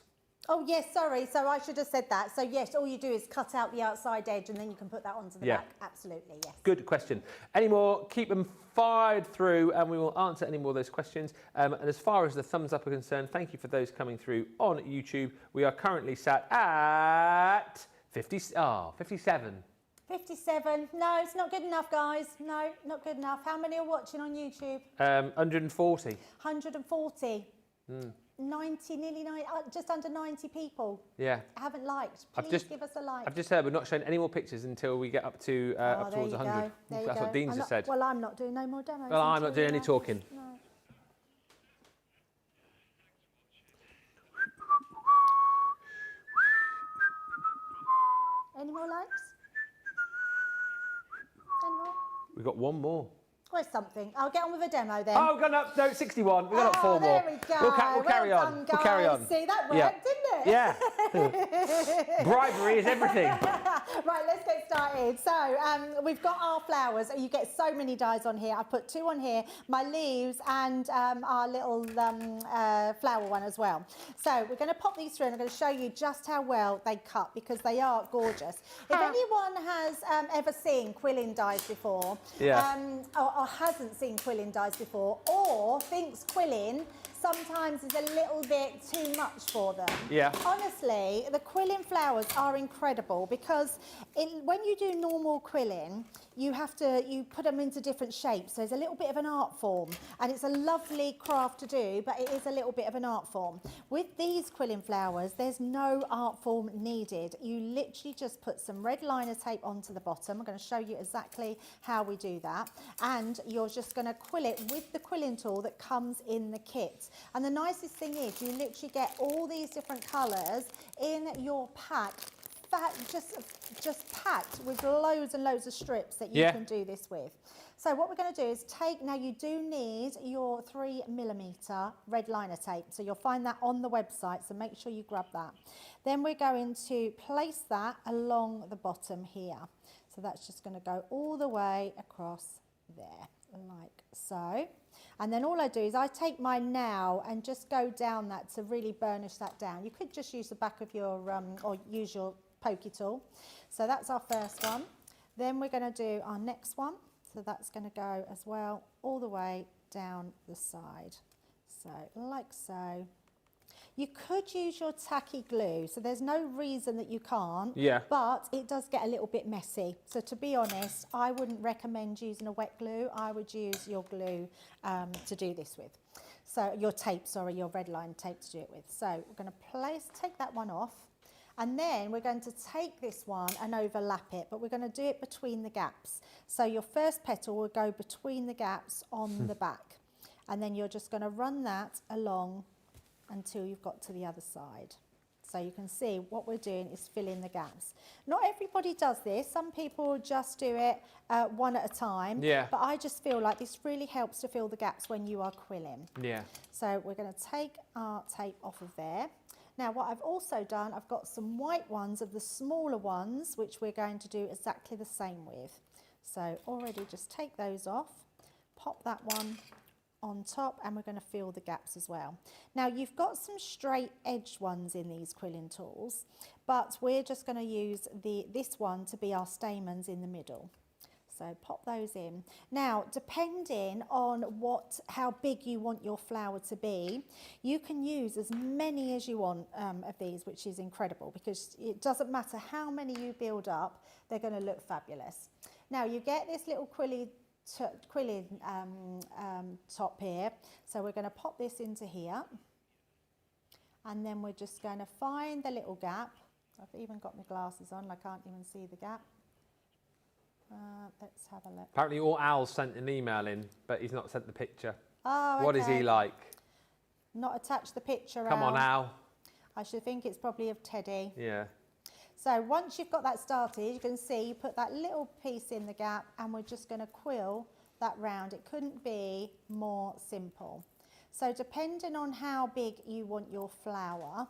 S2: Oh, yes, sorry. So I should have said that. So, yes, all you do is cut out the outside edge and then you can put that onto the back. Absolutely, yes.
S1: Good question. Any more, keep them fired through and we will answer any more of those questions. And as far as the thumbs up are concerned, thank you for those coming through on YouTube. We are currently sat at 57.
S2: 57. No, it's not good enough, guys. No, not good enough. How many are watching on YouTube?
S1: 140.
S2: 140. 90, nearly 90, just under 90 people.
S1: Yeah.
S2: Haven't liked. Please give us a like.
S1: I've just heard we're not showing any more pictures until we get up to up towards 100. That's what Dean's just said.
S2: Well, I'm not doing no more demos.
S1: Well, I'm not doing any talking.
S2: No. Any more likes? Any more?
S1: We've got one more.
S2: Where's something? I'll get on with a demo then.
S1: Oh, we've gone up, no, 61. We've got up 4 more.
S2: There we go.
S1: We'll carry on.
S2: Done,
S1: we'll carry on.
S2: See, that worked, didn't it?
S1: Yeah. Bribery is everything.
S2: Right, let's get started. So we've got our flowers. You get so many dies on here. I put 2 on here, my leaves and our little flower one as well. So we're going to pop these through and I'm going to show you just how well they cut because they are gorgeous. If anyone has ever seen quilling dies before, or hasn't seen quilling dies before, or thinks quilling sometimes is a little bit too much for them.
S1: Yeah.
S2: Honestly, the quilling flowers are incredible because when you do normal quilling, you put them into different shapes. So there's a little bit of an art form and it's a lovely craft to do, but it is a little bit of an art form. With these quilling flowers, there's no art form needed. You literally just put some red liner tape onto the bottom. I'm going to show you exactly how we do that. And you're just going to quill it with the quilling tool that comes in the kit. And the nicest thing is you literally get all these different colours in your pack, just packed with loads and loads of strips that you can do this with. So what we're going to do is now you do need your 3mm red liner tape. So you'll find that on the website, so make sure you grab that. Then we're going to place that along the bottom here. So that's just going to go all the way across there, like so. And then all I do is I take my now and just go down that to really burnish that down. You could just use the back of your, or use your pokey tool. So that's our first one. Then we're going to do our next one. So that's going to go as well all the way down the side. So like so. You could use your tacky glue, so there's no reason that you can't, but it does get a little bit messy. So to be honest, I wouldn't recommend using a wet glue. I would use your glue to do this with. So your tape, sorry, your red line tape to do it with. So we're going to take that one off, and then we're going to take this one and overlap it, but we're going to do it between the gaps. So your first petal will go between the gaps on the back, and then you're just going to run that along until you've got to the other side. So you can see what we're doing is fill in the gaps. Not everybody does this. Some people just do it one at a time.
S1: Yeah.
S2: But I just feel like this really helps to fill the gaps when you are quilling.
S1: Yeah.
S2: So we're going to take our tape off of there. Now what I've also done, I've got some white ones of the smaller ones, which we're going to do exactly the same with. So already just take those off, pop that one on top, and we're going to fill the gaps as well. Now you've got some straight edge ones in these quilling tools, but we're just going to use this one to be our stamens in the middle. So pop those in. Now, depending on how big you want your flower to be, you can use as many as you want of these, which is incredible because it doesn't matter how many you build up, they're going to look fabulous. Now, you get this little quilling top here. So we're going to pop this into here. And then we're just going to find the little gap. I've even got my glasses on, I can't even see the gap. Let's have a look.
S1: Apparently all Al's sent an email in, but he's not sent the picture.
S2: Oh,
S1: What is he like?
S2: Not attach the picture.
S1: Come on, Al.
S2: I should think it's probably of Teddy.
S1: Yeah.
S2: So once you've got that started, you can see you put that little piece in the gap and we're just going to quill that round. It couldn't be more simple. So depending on how big you want your flower,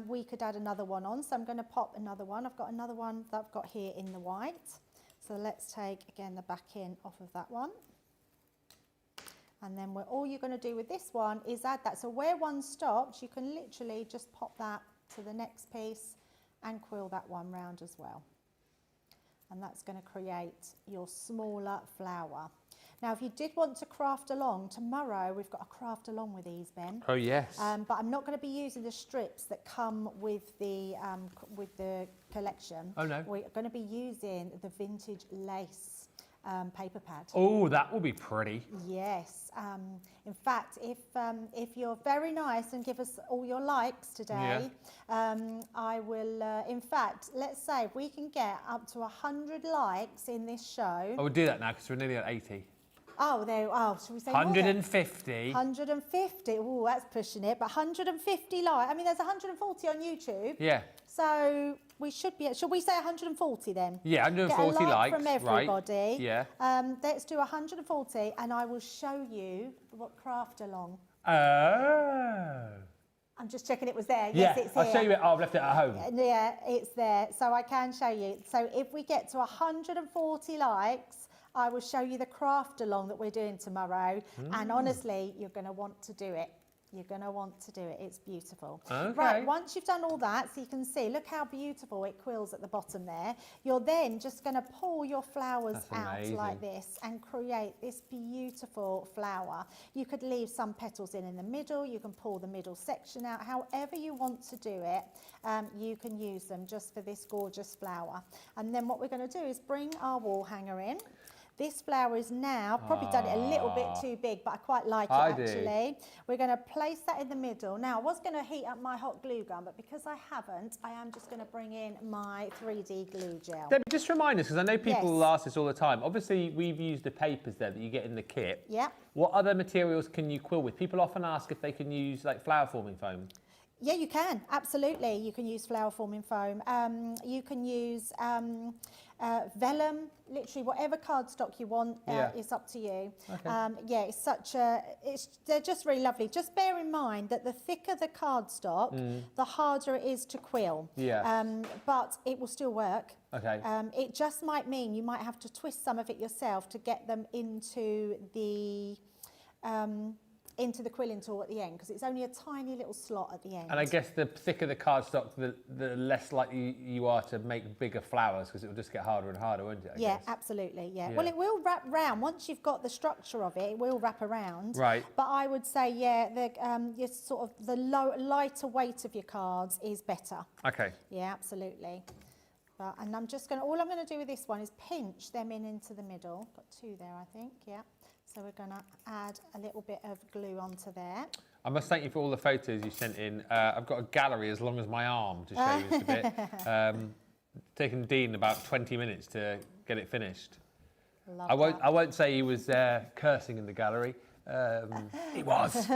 S2: we could add another one on. So I'm going to pop another one. I've got another one that I've got here in the white. So let's take, again, the back end off of that one. And then all you're going to do with this one is add that. So where one stops, you can literally just pop that to the next piece and quill that one round as well. And that's going to create your smaller flower. Now, if you did want to craft along, tomorrow we've got a craft along with these, Ben.
S1: Oh, yes.
S2: But I'm not going to be using the strips that come with the collection.
S1: Oh, no.
S2: We're going to be using the vintage lace paper pad.
S1: Oh, that will be pretty.
S2: Yes. In fact, if you're very nice and give us all your likes today, I will, in fact, let's say if we can get up to 100 likes in this show.
S1: I would do that now because we're nearly at 80.
S2: Oh, shall we say
S1: 150.
S2: 150. Oh, that's pushing it. But 150 likes. I mean, there's 140 on YouTube.
S1: Yeah.
S2: So we should be. Should we say 140 then?
S1: Yeah, 140
S2: Get a like
S1: likes.
S2: from everybody.
S1: Right. Yeah.
S2: Let's do 140, and I will show you what craft along.
S1: Oh.
S2: I'm just checking it was there.
S1: Yeah,
S2: Yes, it's here.
S1: I'll show you it. Oh, I've left it at home.
S2: Yeah, it's there. So I can show you. So if we get to 140 likes, I will show you the craft along that we're doing tomorrow. And honestly, you're going to want to do it. You're going to want to do it. It's beautiful.
S1: Okay.
S2: Right, once you've done all that, so you can see, look how beautiful it quills at the bottom there. You're then just going to pull your flowers out like this and create this beautiful flower. You could leave some petals in the middle. You can pull the middle section out. However you want to do it, you can use them just for this gorgeous flower. And then what we're going to do is bring our wall hanger in. This flower is now, probably done it a little bit too big, but I quite like it actually. We're going to place that in the middle. Now, I was going to heat up my hot glue gun, but because I haven't, I am just going to bring in my 3D glue gel.
S1: Debbie, just remind us, because I know people will ask this all the time. Obviously, we've used the papers there that you get in the kit.
S2: Yeah.
S1: What other materials can you quill with? People often ask if they can use like flower forming foam.
S2: Yeah, you can. Absolutely. You can use flower forming foam. You can use vellum, literally whatever cardstock you want, it's up to you.
S1: Okay.
S2: Yeah, they're just really lovely. Just bear in mind that the thicker the cardstock, the harder it is to quill.
S1: Yeah.
S2: But it will still work.
S1: Okay.
S2: It just might mean you might have to twist some of it yourself to get them into the quilling tool at the end, because it's only a tiny little slot at the end.
S1: And I guess the thicker the cardstock, the less likely you are to make bigger flowers, because it will just get harder and harder, won't it? I guess.
S2: Absolutely, yeah. Well, it will wrap round. Once you've got the structure of it, it will wrap around.
S1: Right.
S2: But I would say, the lighter weight of your cards is better.
S1: Okay.
S2: Yeah, absolutely. And I'm just going to, all I'm going to do with this one is pinch them into the middle. Got two there, I think, yeah. So we're going to add a little bit of glue onto there.
S1: I must thank you for all the photos you sent in. I've got a gallery as long as my arm to show you this a bit. Taken Dean about 20 minutes to get it finished. I won't say he was cursing in the gallery, It was.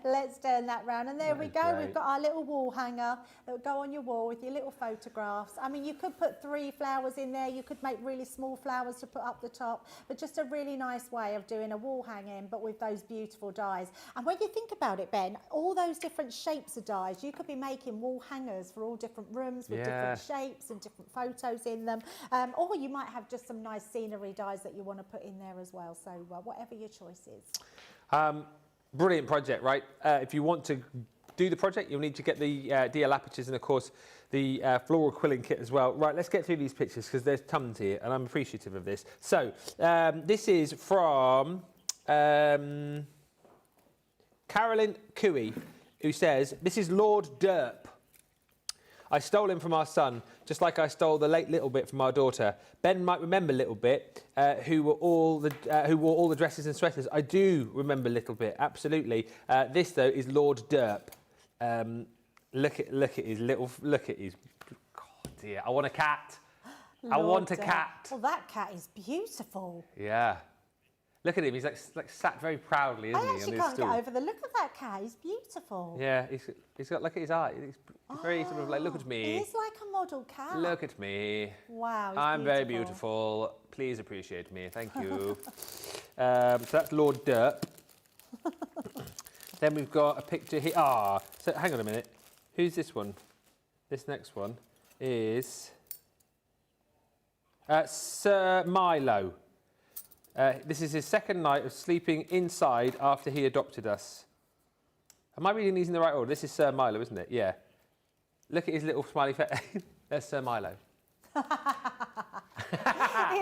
S2: Let's turn that round, and there we go.
S1: Great.
S2: We've got our little wall hanger that will go on your wall with your little photographs. I mean, you could put 3 flowers in there. You could make really small flowers to put up the top, but just a really nice way of doing a wall hanging, but with those beautiful dies. And when you think about it, Ben, all those different shapes of dies, you could be making wall hangers for all different rooms with different shapes and different photos in them. Or you might have just some nice scenery dies that you want to put in there as well. So whatever your choice is.
S1: Brilliant project, right? If you want to do the project, you'll need to get the DL apertures and, of course, the floral quilling kit as well. Right, let's get through these pictures because there's tons here and I'm appreciative of this. So, this is from Carolyn Cooey, who says, this is Lord Derp. I stole him from our son, just like I stole the late Little Bit from our daughter. Ben might remember Little Bit, who wore all the dresses and sweaters. I do remember Little Bit, absolutely. This though is Lord Derp. Look at his God dear, I want a cat. I want a cat.
S2: Well, that cat is beautiful.
S1: Yeah. Look at him. He's like sat very proudly, isn't he?
S2: I actually can't get over the look of that cat. He's beautiful.
S1: Yeah, he's got, look at his eye. He's very sort of like, look at me.
S2: He's like a model cat.
S1: Look at me.
S2: Wow, he's
S1: I'm very beautiful. Please appreciate me. Thank you. So that's Lord Derp. Then we've got a picture here. So hang on a minute. Who's this one? This next one is Sir Milo. This is his second night of sleeping inside after he adopted us. Am I reading these in the right order? This is Sir Milo, isn't it? Yeah. Look at his little smiley face. There's Sir Milo.
S2: He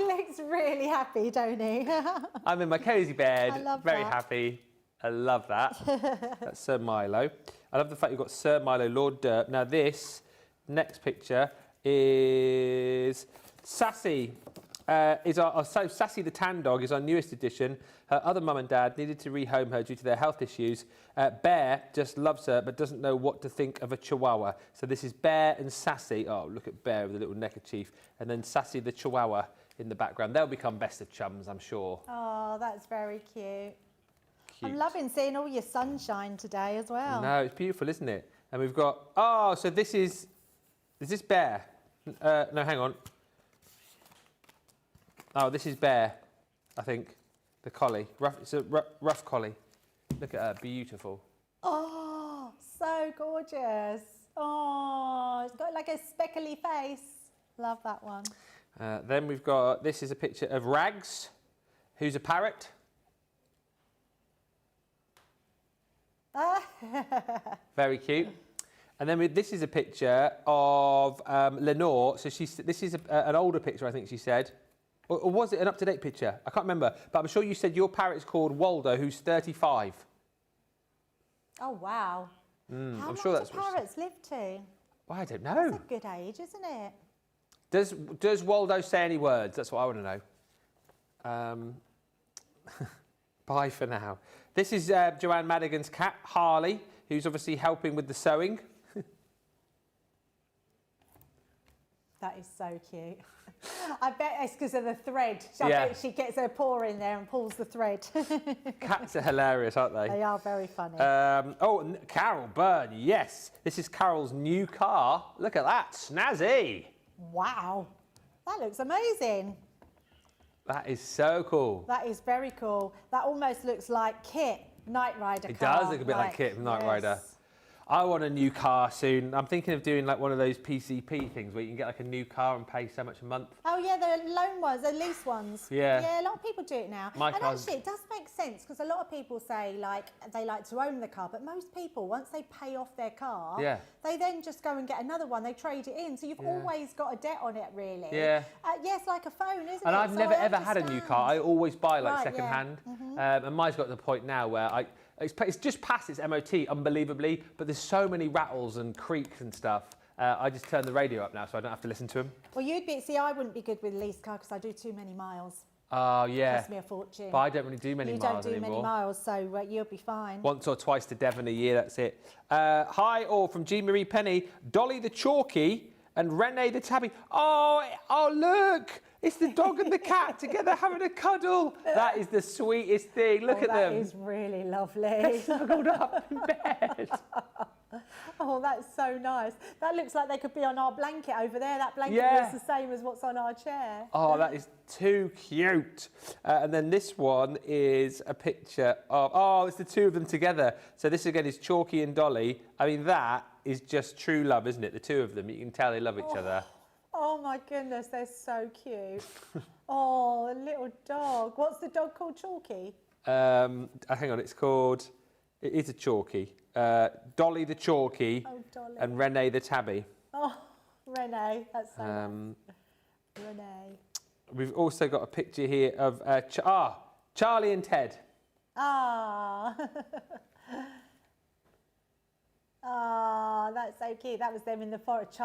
S2: looks really happy, don't he?
S1: I'm in my cosy bed,
S2: I love
S1: very
S2: that.
S1: happy. I love that. That's Sir Milo. I love the fact you've got Sir Milo, Lord Derp. Now this next picture is Sassy. So Sassy the tan dog is our newest addition. Her other mum and dad needed to rehome her due to their health issues. Bear just loves her but doesn't know what to think of a chihuahua. So this is Bear and Sassy. Oh, look at Bear with a little neckerchief. And then Sassy the chihuahua in the background. They'll become best of chums, I'm sure.
S2: Oh, that's very cute. I'm loving seeing all your sunshine today as well.
S1: No, it's beautiful, isn't it? And we've got, so this is this Bear? No, hang on. Oh, this is Bear, I think. The collie. It's a rough collie. Look at her, beautiful.
S2: Oh, so gorgeous. Oh, it's got like a speckly face. Love that one.
S1: Then we've got, this is a picture of Rags, who's a parrot. Very cute. And then this is a picture of Lenore. So this is an older picture, I think she said. Or was it an up-to-date picture? I can't remember. But I'm sure you said your parrot's called Waldo, who's 35.
S2: Oh, wow. How
S1: I'm
S2: long
S1: sure
S2: do parrots live to?
S1: Well, I don't know.
S2: That's a good age, isn't it?
S1: Does Waldo say any words? That's what I want to know. Bye for now. This is Joanne Madigan's cat, Harley, who's obviously helping with the sewing.
S2: That is so cute. I bet it's because of the thread. I bet she gets her paw in there and pulls the thread.
S1: Cats are hilarious, aren't they?
S2: They are very funny.
S1: Carol Byrne, yes. This is Carol's new car. Look at that, snazzy.
S2: Wow, that looks amazing.
S1: That is so cool.
S2: That is very cool. That almost looks like Kit, Knight Rider car.
S1: It does look a bit like Kit from Knight Rider. I want a new car soon. I'm thinking of doing like one of those PCP things where you can get like a new car and pay so much a month.
S2: Oh yeah, the loan ones, the lease ones.
S1: Yeah.
S2: Yeah, a lot of people do it now. Actually, it does make sense because a lot of people say like they like to own the car, but most people, once they pay off their car, they then just go and get another one. They trade it in, so you've always got a debt on it, really.
S1: Yeah.
S2: Yes, like a phone, isn't it?
S1: And I've never ever had a new car. I always buy like second hand, and mine's got to the point now where it's just past its MOT, unbelievably, but there's so many rattles and creaks and stuff. I just turn the radio up now so I don't have to listen to them.
S2: Well, I wouldn't be good with a leased car because I do too many miles.
S1: Oh, yeah.
S2: It costs me a fortune.
S1: But I don't really do many miles anymore.
S2: You don't do many miles, so you'll be fine.
S1: Once or twice to Devon a year, that's it. Hi, all from Jean Marie Penny, Dolly the Chalky and Renee the Tabby. Oh, look! It's the dog and the cat together having a cuddle. That is the sweetest thing. Look at them.
S2: That is really lovely.
S1: They're snuggled up in bed.
S2: Oh, that's so nice. That looks like they could be on our blanket over there. That blanket is the same as what's on our chair.
S1: Oh, that is too cute. And then this one is a picture of, it's the two of them together. So this again is Chalky and Dolly. I mean, that is just true love, isn't it? The two of them, you can tell they love each other.
S2: Oh my goodness, they're so cute. Oh, a little dog. What's the dog called, Chalky?
S1: Hang on, it is a Chalky. Dolly the Chalky and Renee the Tabby.
S2: Oh, Renee, that's so nice. Renee.
S1: We've also got a picture here of Charlie and Ted.
S2: Ah. Ah, that's so cute. That was them in the forest.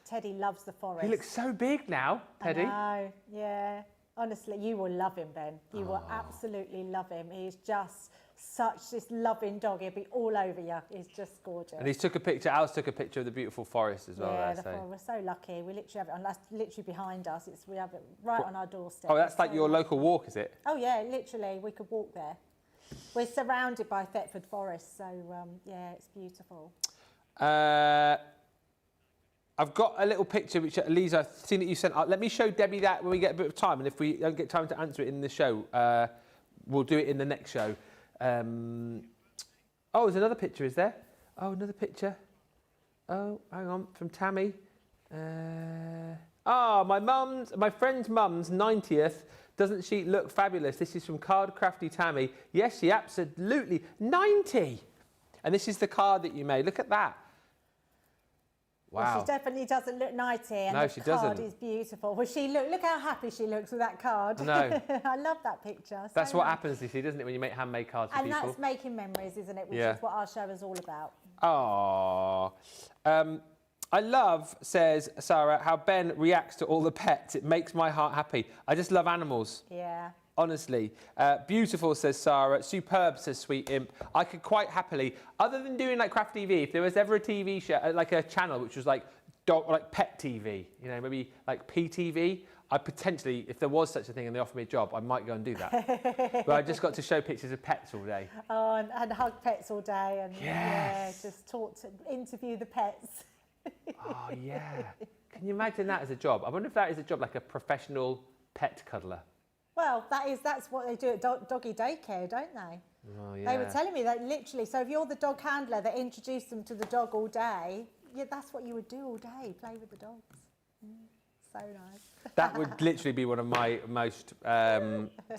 S2: Teddy loves the forest.
S1: He looks so big now, Teddy.
S2: I know, yeah. Honestly, you will love him, Ben. You will absolutely love him. He's just such this loving dog. He'll be all over you. He's just gorgeous.
S1: And took a picture. Alice took a picture of the beautiful forest as well.
S2: Yeah,
S1: there,
S2: forest. We're so lucky. We literally have it on. That's literally behind us. We have it right on our doorstep.
S1: Oh, that's like your local walk, is it?
S2: Oh yeah, literally. We could walk there. We're surrounded by Thetford Forest, so yeah, it's beautiful.
S1: I've got a little picture which, Lisa, I've seen that you sent out. Let me show Debbie that when we get a bit of time, and if we don't get time to answer it in the show, we'll do it in the next show. There's another picture, is there? Oh, another picture. Oh, hang on, from Tammy. My friend's mum's 90th. Doesn't she look fabulous? This is from Card Crafty Tammy. Yes, she absolutely 90. And this is the card that you made. Look at that. Wow.
S2: Well, she definitely doesn't look 90, and
S1: no,
S2: the card is beautiful. Well, look how happy she looks with that card.
S1: No.
S2: I love that picture.
S1: That's what happens, you see, doesn't it, when you make handmade cards for people?
S2: And that's making memories, isn't it? Which is what our show is all about.
S1: Oh. I love, says Sarah, how Ben reacts to all the pets. It makes my heart happy. I just love animals.
S2: Yeah.
S1: Honestly. Beautiful, says Sarah. Superb, says Sweet Imp. I could quite happily, other than doing like Craft TV, if there was ever a TV show, like a channel which was like pet TV, you know, maybe like PTV, I potentially, if there was such a thing and they offered me a job, I might go and do that. But I just got to show pictures of pets all day.
S2: Oh, and hug pets all day, and just interview the pets.
S1: Oh, yeah. Can you imagine that as a job? I wonder if that is a job, like a professional pet cuddler.
S2: Well, that's what they do at doggy daycare, don't they?
S1: Oh, yeah.
S2: They were telling me that literally, so if you're the dog handler that introduced them to the dog all day, that's what you would do all day, play with the dogs. So nice.
S1: That would literally be one of my most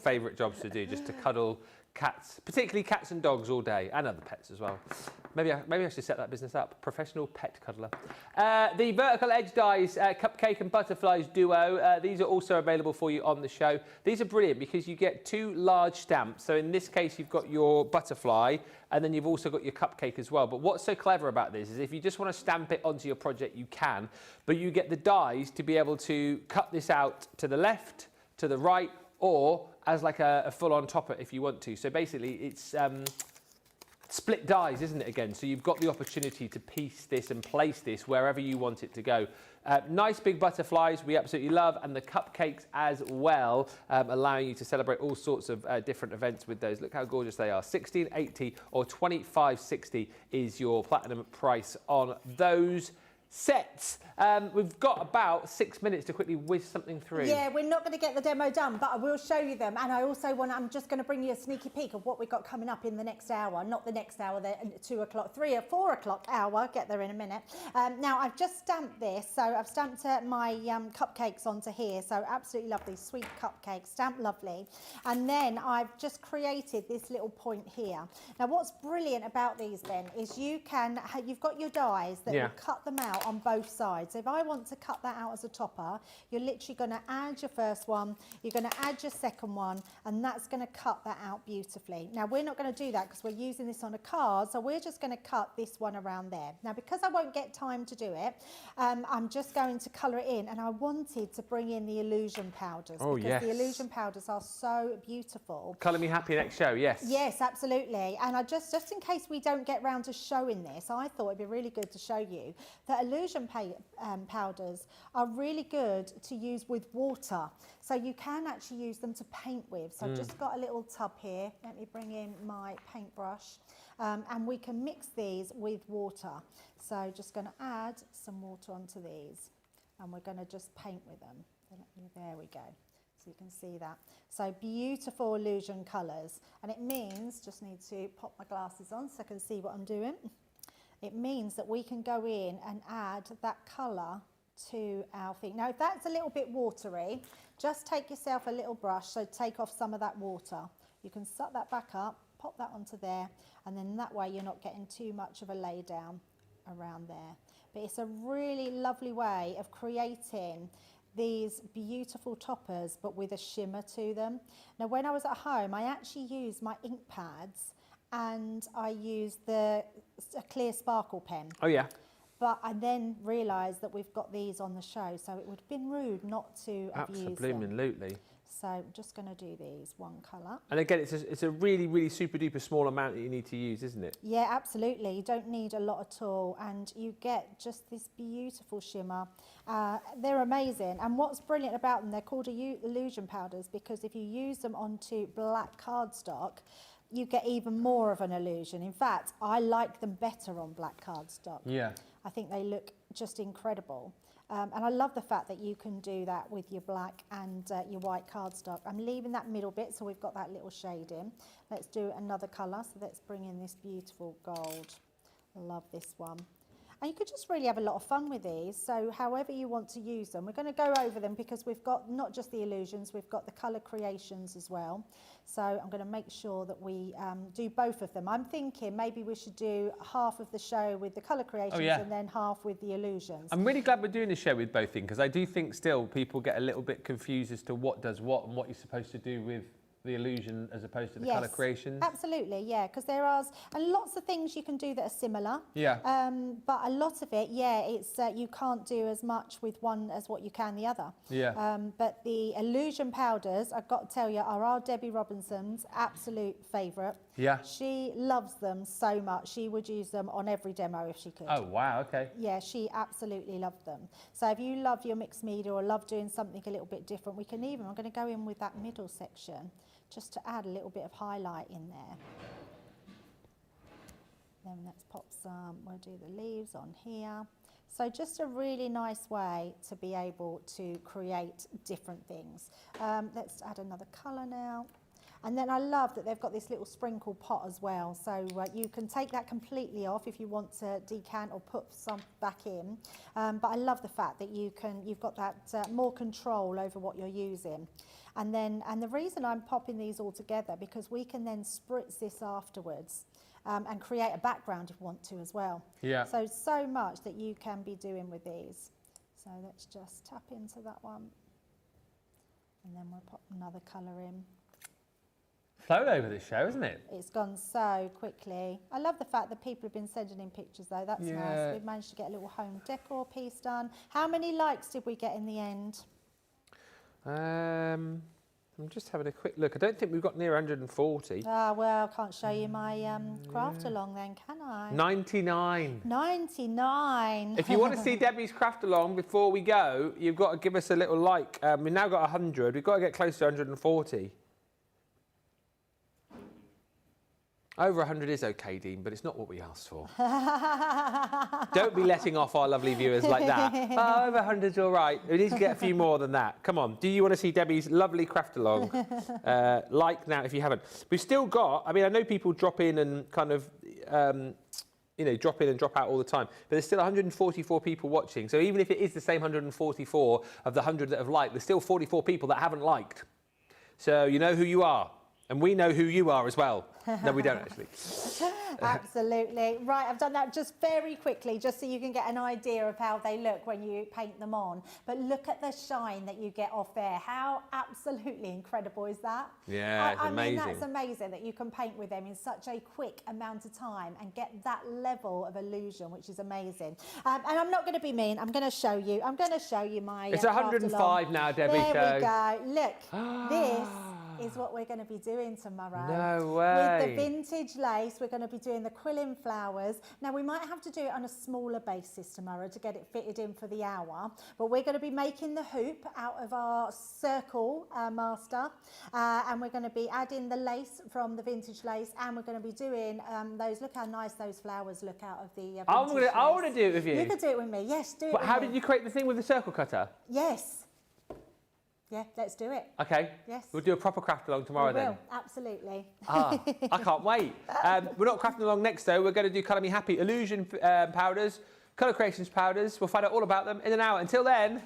S1: favourite jobs to do, just to cuddle cats, particularly cats and dogs all day, and other pets as well. Maybe I should set that business up. Professional pet cuddler. The vertical edge dies, cupcake and butterflies duo. These are also available for you on the show. These are brilliant because you get two large stamps. So in this case, you've got your butterfly, and then you've also got your cupcake as well. But what's so clever about this is if you just want to stamp it onto your project, you can. But you get the dies to be able to cut this out to the left, to the right, or as like a full-on topper if you want to. So basically, it's split dies, isn't it, again? So you've got the opportunity to piece this and place this wherever you want it to go. Nice big butterflies we absolutely love, and the cupcakes as well, allowing you to celebrate all sorts of different events with those. Look how gorgeous they are. $16.80 or $25.60 is your platinum price on those sets. We've got about 6 minutes to quickly whiz something through.
S2: Yeah, we're not going to get the demo done, but I will show you them. And I also I'm just going to bring you a sneaky peek of what we've got coming up in the next hour. Not the next hour, the 2 o'clock, 3 or 4 o'clock hour. Get there in a minute. Now, I've just stamped this. So I've stamped my cupcakes onto here. So absolutely lovely, sweet cupcakes, stamped lovely. And then I've just created this little point here. Now, what's brilliant about these, Ben, is you've got your dies that will cut them out on both sides. So if I want to cut that out as a topper, you're literally going to add your first one, you're going to add your second one, and that's going to cut that out beautifully. Now, we're not going to do that because we're using this on a card, so we're just going to cut this one around there. Now, because I won't get time to do it, I'm just going to colour it in, and I wanted to bring in the illusion powders because the illusion powders are so beautiful.
S1: Colour me happy next show, yes. Yes,
S2: absolutely. And I just in case we don't get round to showing this, I thought it'd be really good to show you that illusion powders are really good to use with water. So you can actually use them to paint with. So I've just got a little tub here. Let me bring in my paintbrush. And we can mix these with water. So just going to add some water onto these. And we're going to just paint with them. There we go. So you can see that. So beautiful illusion colours. And it means, just need to pop my glasses on so I can see what I'm doing. It means that we can go in and add that colour to our thing. Now, if that's a little bit watery, just take yourself a little brush, so take off some of that water. You can suck that back up, pop that onto there, and then that way you're not getting too much of a lay down around there. But it's a really lovely way of creating these beautiful toppers, but with a shimmer to them. Now, when I was at home, I actually used my ink pads and I used a clear sparkle pen.
S1: Oh, yeah.
S2: But I then realised that we've got these on the show, so it would have been rude not to have used them.
S1: Absolutely.
S2: So I'm just going to do these one colour.
S1: And again, it's a really, really super duper small amount that you need to use, isn't it?
S2: Yeah, absolutely. You don't need a lot at all, and you get just this beautiful shimmer. They're amazing. And what's brilliant about them, they're called illusion powders, because if you use them onto black cardstock, you get even more of an illusion. In fact, I like them better on black cardstock.
S1: Yeah.
S2: I think they look just incredible. And I love the fact that you can do that with your black and your white cardstock. I'm leaving that middle bit so we've got that little shade in. Let's do another colour. So let's bring in this beautiful gold. I love this one. And you could just really have a lot of fun with these. So however you want to use them, we're going to go over them because we've got not just the illusions, we've got the colour creations as well. So I'm going to make sure that we do both of them. I'm thinking maybe we should do half of the show with the colour creations and then half with the illusions.
S1: I'm really glad we're doing the show with both in, because I do think still people get a little bit confused as to what does what and what you're supposed to do with the illusion as opposed to the colour creations.
S2: Absolutely, yeah, because there are and lots of things you can do that are similar.
S1: Yeah.
S2: But a lot of it, yeah, it's you can't do as much with one as what you can the other.
S1: Yeah.
S2: But the illusion powders, I've got to tell you, are our Debbie Robinson's absolute favourite.
S1: Yeah.
S2: She loves them so much. She would use them on every demo if she could.
S1: Oh, wow, okay.
S2: Yeah, she absolutely loved them. So if you love your mixed media or love doing something a little bit different, we can even, I'm going to go in with that middle section just to add a little bit of highlight in there. Then let's pop some, we'll do the leaves on here. So just a really nice way to be able to create different things. Let's add another colour now. And then I love that they've got this little sprinkle pot as well. So you can take that completely off if you want to decant or put some back in. But I love the fact that you've got that more control over what you're using. And the reason I'm popping these all together, because we can then spritz this afterwards and create a background if you want to as well.
S1: Yeah.
S2: So much that you can be doing with these. So let's just tap into that one. And then we'll pop another colour in.
S1: Flown over this show, isn't it?
S2: It's gone so quickly. I love the fact that people have been sending in pictures though. That's nice. We've managed to get a little home decor piece done. How many likes did we get in the end?
S1: I'm just having a quick look. I don't think we've got near 140.
S2: Ah, well, I can't show you my craft along then, can I?
S1: 99.
S2: 99.
S1: If you want to see Debbie's craft along before we go, you've got to give us a little like. We've now got 100. We've got to get close to 140. Over 100 is okay, Dean, but it's not what we asked for. Don't be letting off our lovely viewers like that. Oh, over 100's all right. We need to get a few more than that. Come on. Do you want to see Debbie's lovely craft along? Like now if you haven't. We've still got, I mean, I know people drop in and kind of, drop in and drop out all the time, but there's still 144 people watching. So even if it is the same 144 of the 100 that have liked, there's still 44 people that haven't liked. So you know who you are. And we know who you are as well. No, we don't actually.
S2: Absolutely. Right, I've done that just very quickly, just so you can get an idea of how they look when you paint them on. But look at the shine that you get off there. How absolutely incredible is that?
S1: Yeah, it's amazing.
S2: I mean, that's amazing that you can paint with them in such a quick amount of time and get that level of illusion, which is amazing. And I'm not going to be mean. I'm going to show you. I'm going to show you my
S1: It's 105 now, Debbie.
S2: There we go. Look, this is what we're going to be doing tomorrow.
S1: No way.
S2: With the vintage lace, we're going to be doing the quilling flowers. Now, we might have to do it on a smaller basis tomorrow to get it fitted in for the hour, but we're going to be making the hoop out of our circle master, and we're going to be adding the lace from the vintage lace, and we're going to be doing those. Look how nice those flowers look out of the vintage lace.
S1: I want to do it with you.
S2: You could do it with me. Yes, do it with me.
S1: How did you create the thing with the circle cutter?
S2: Yes. Yeah, let's do it.
S1: Okay.
S2: Yes.
S1: We'll do a proper craft along tomorrow then.
S2: We will, absolutely.
S1: I can't wait. We're not crafting along next though. We're going to do Colour Me Happy illusion powders, colour creations powders. We'll find out all about them in an hour. Until then.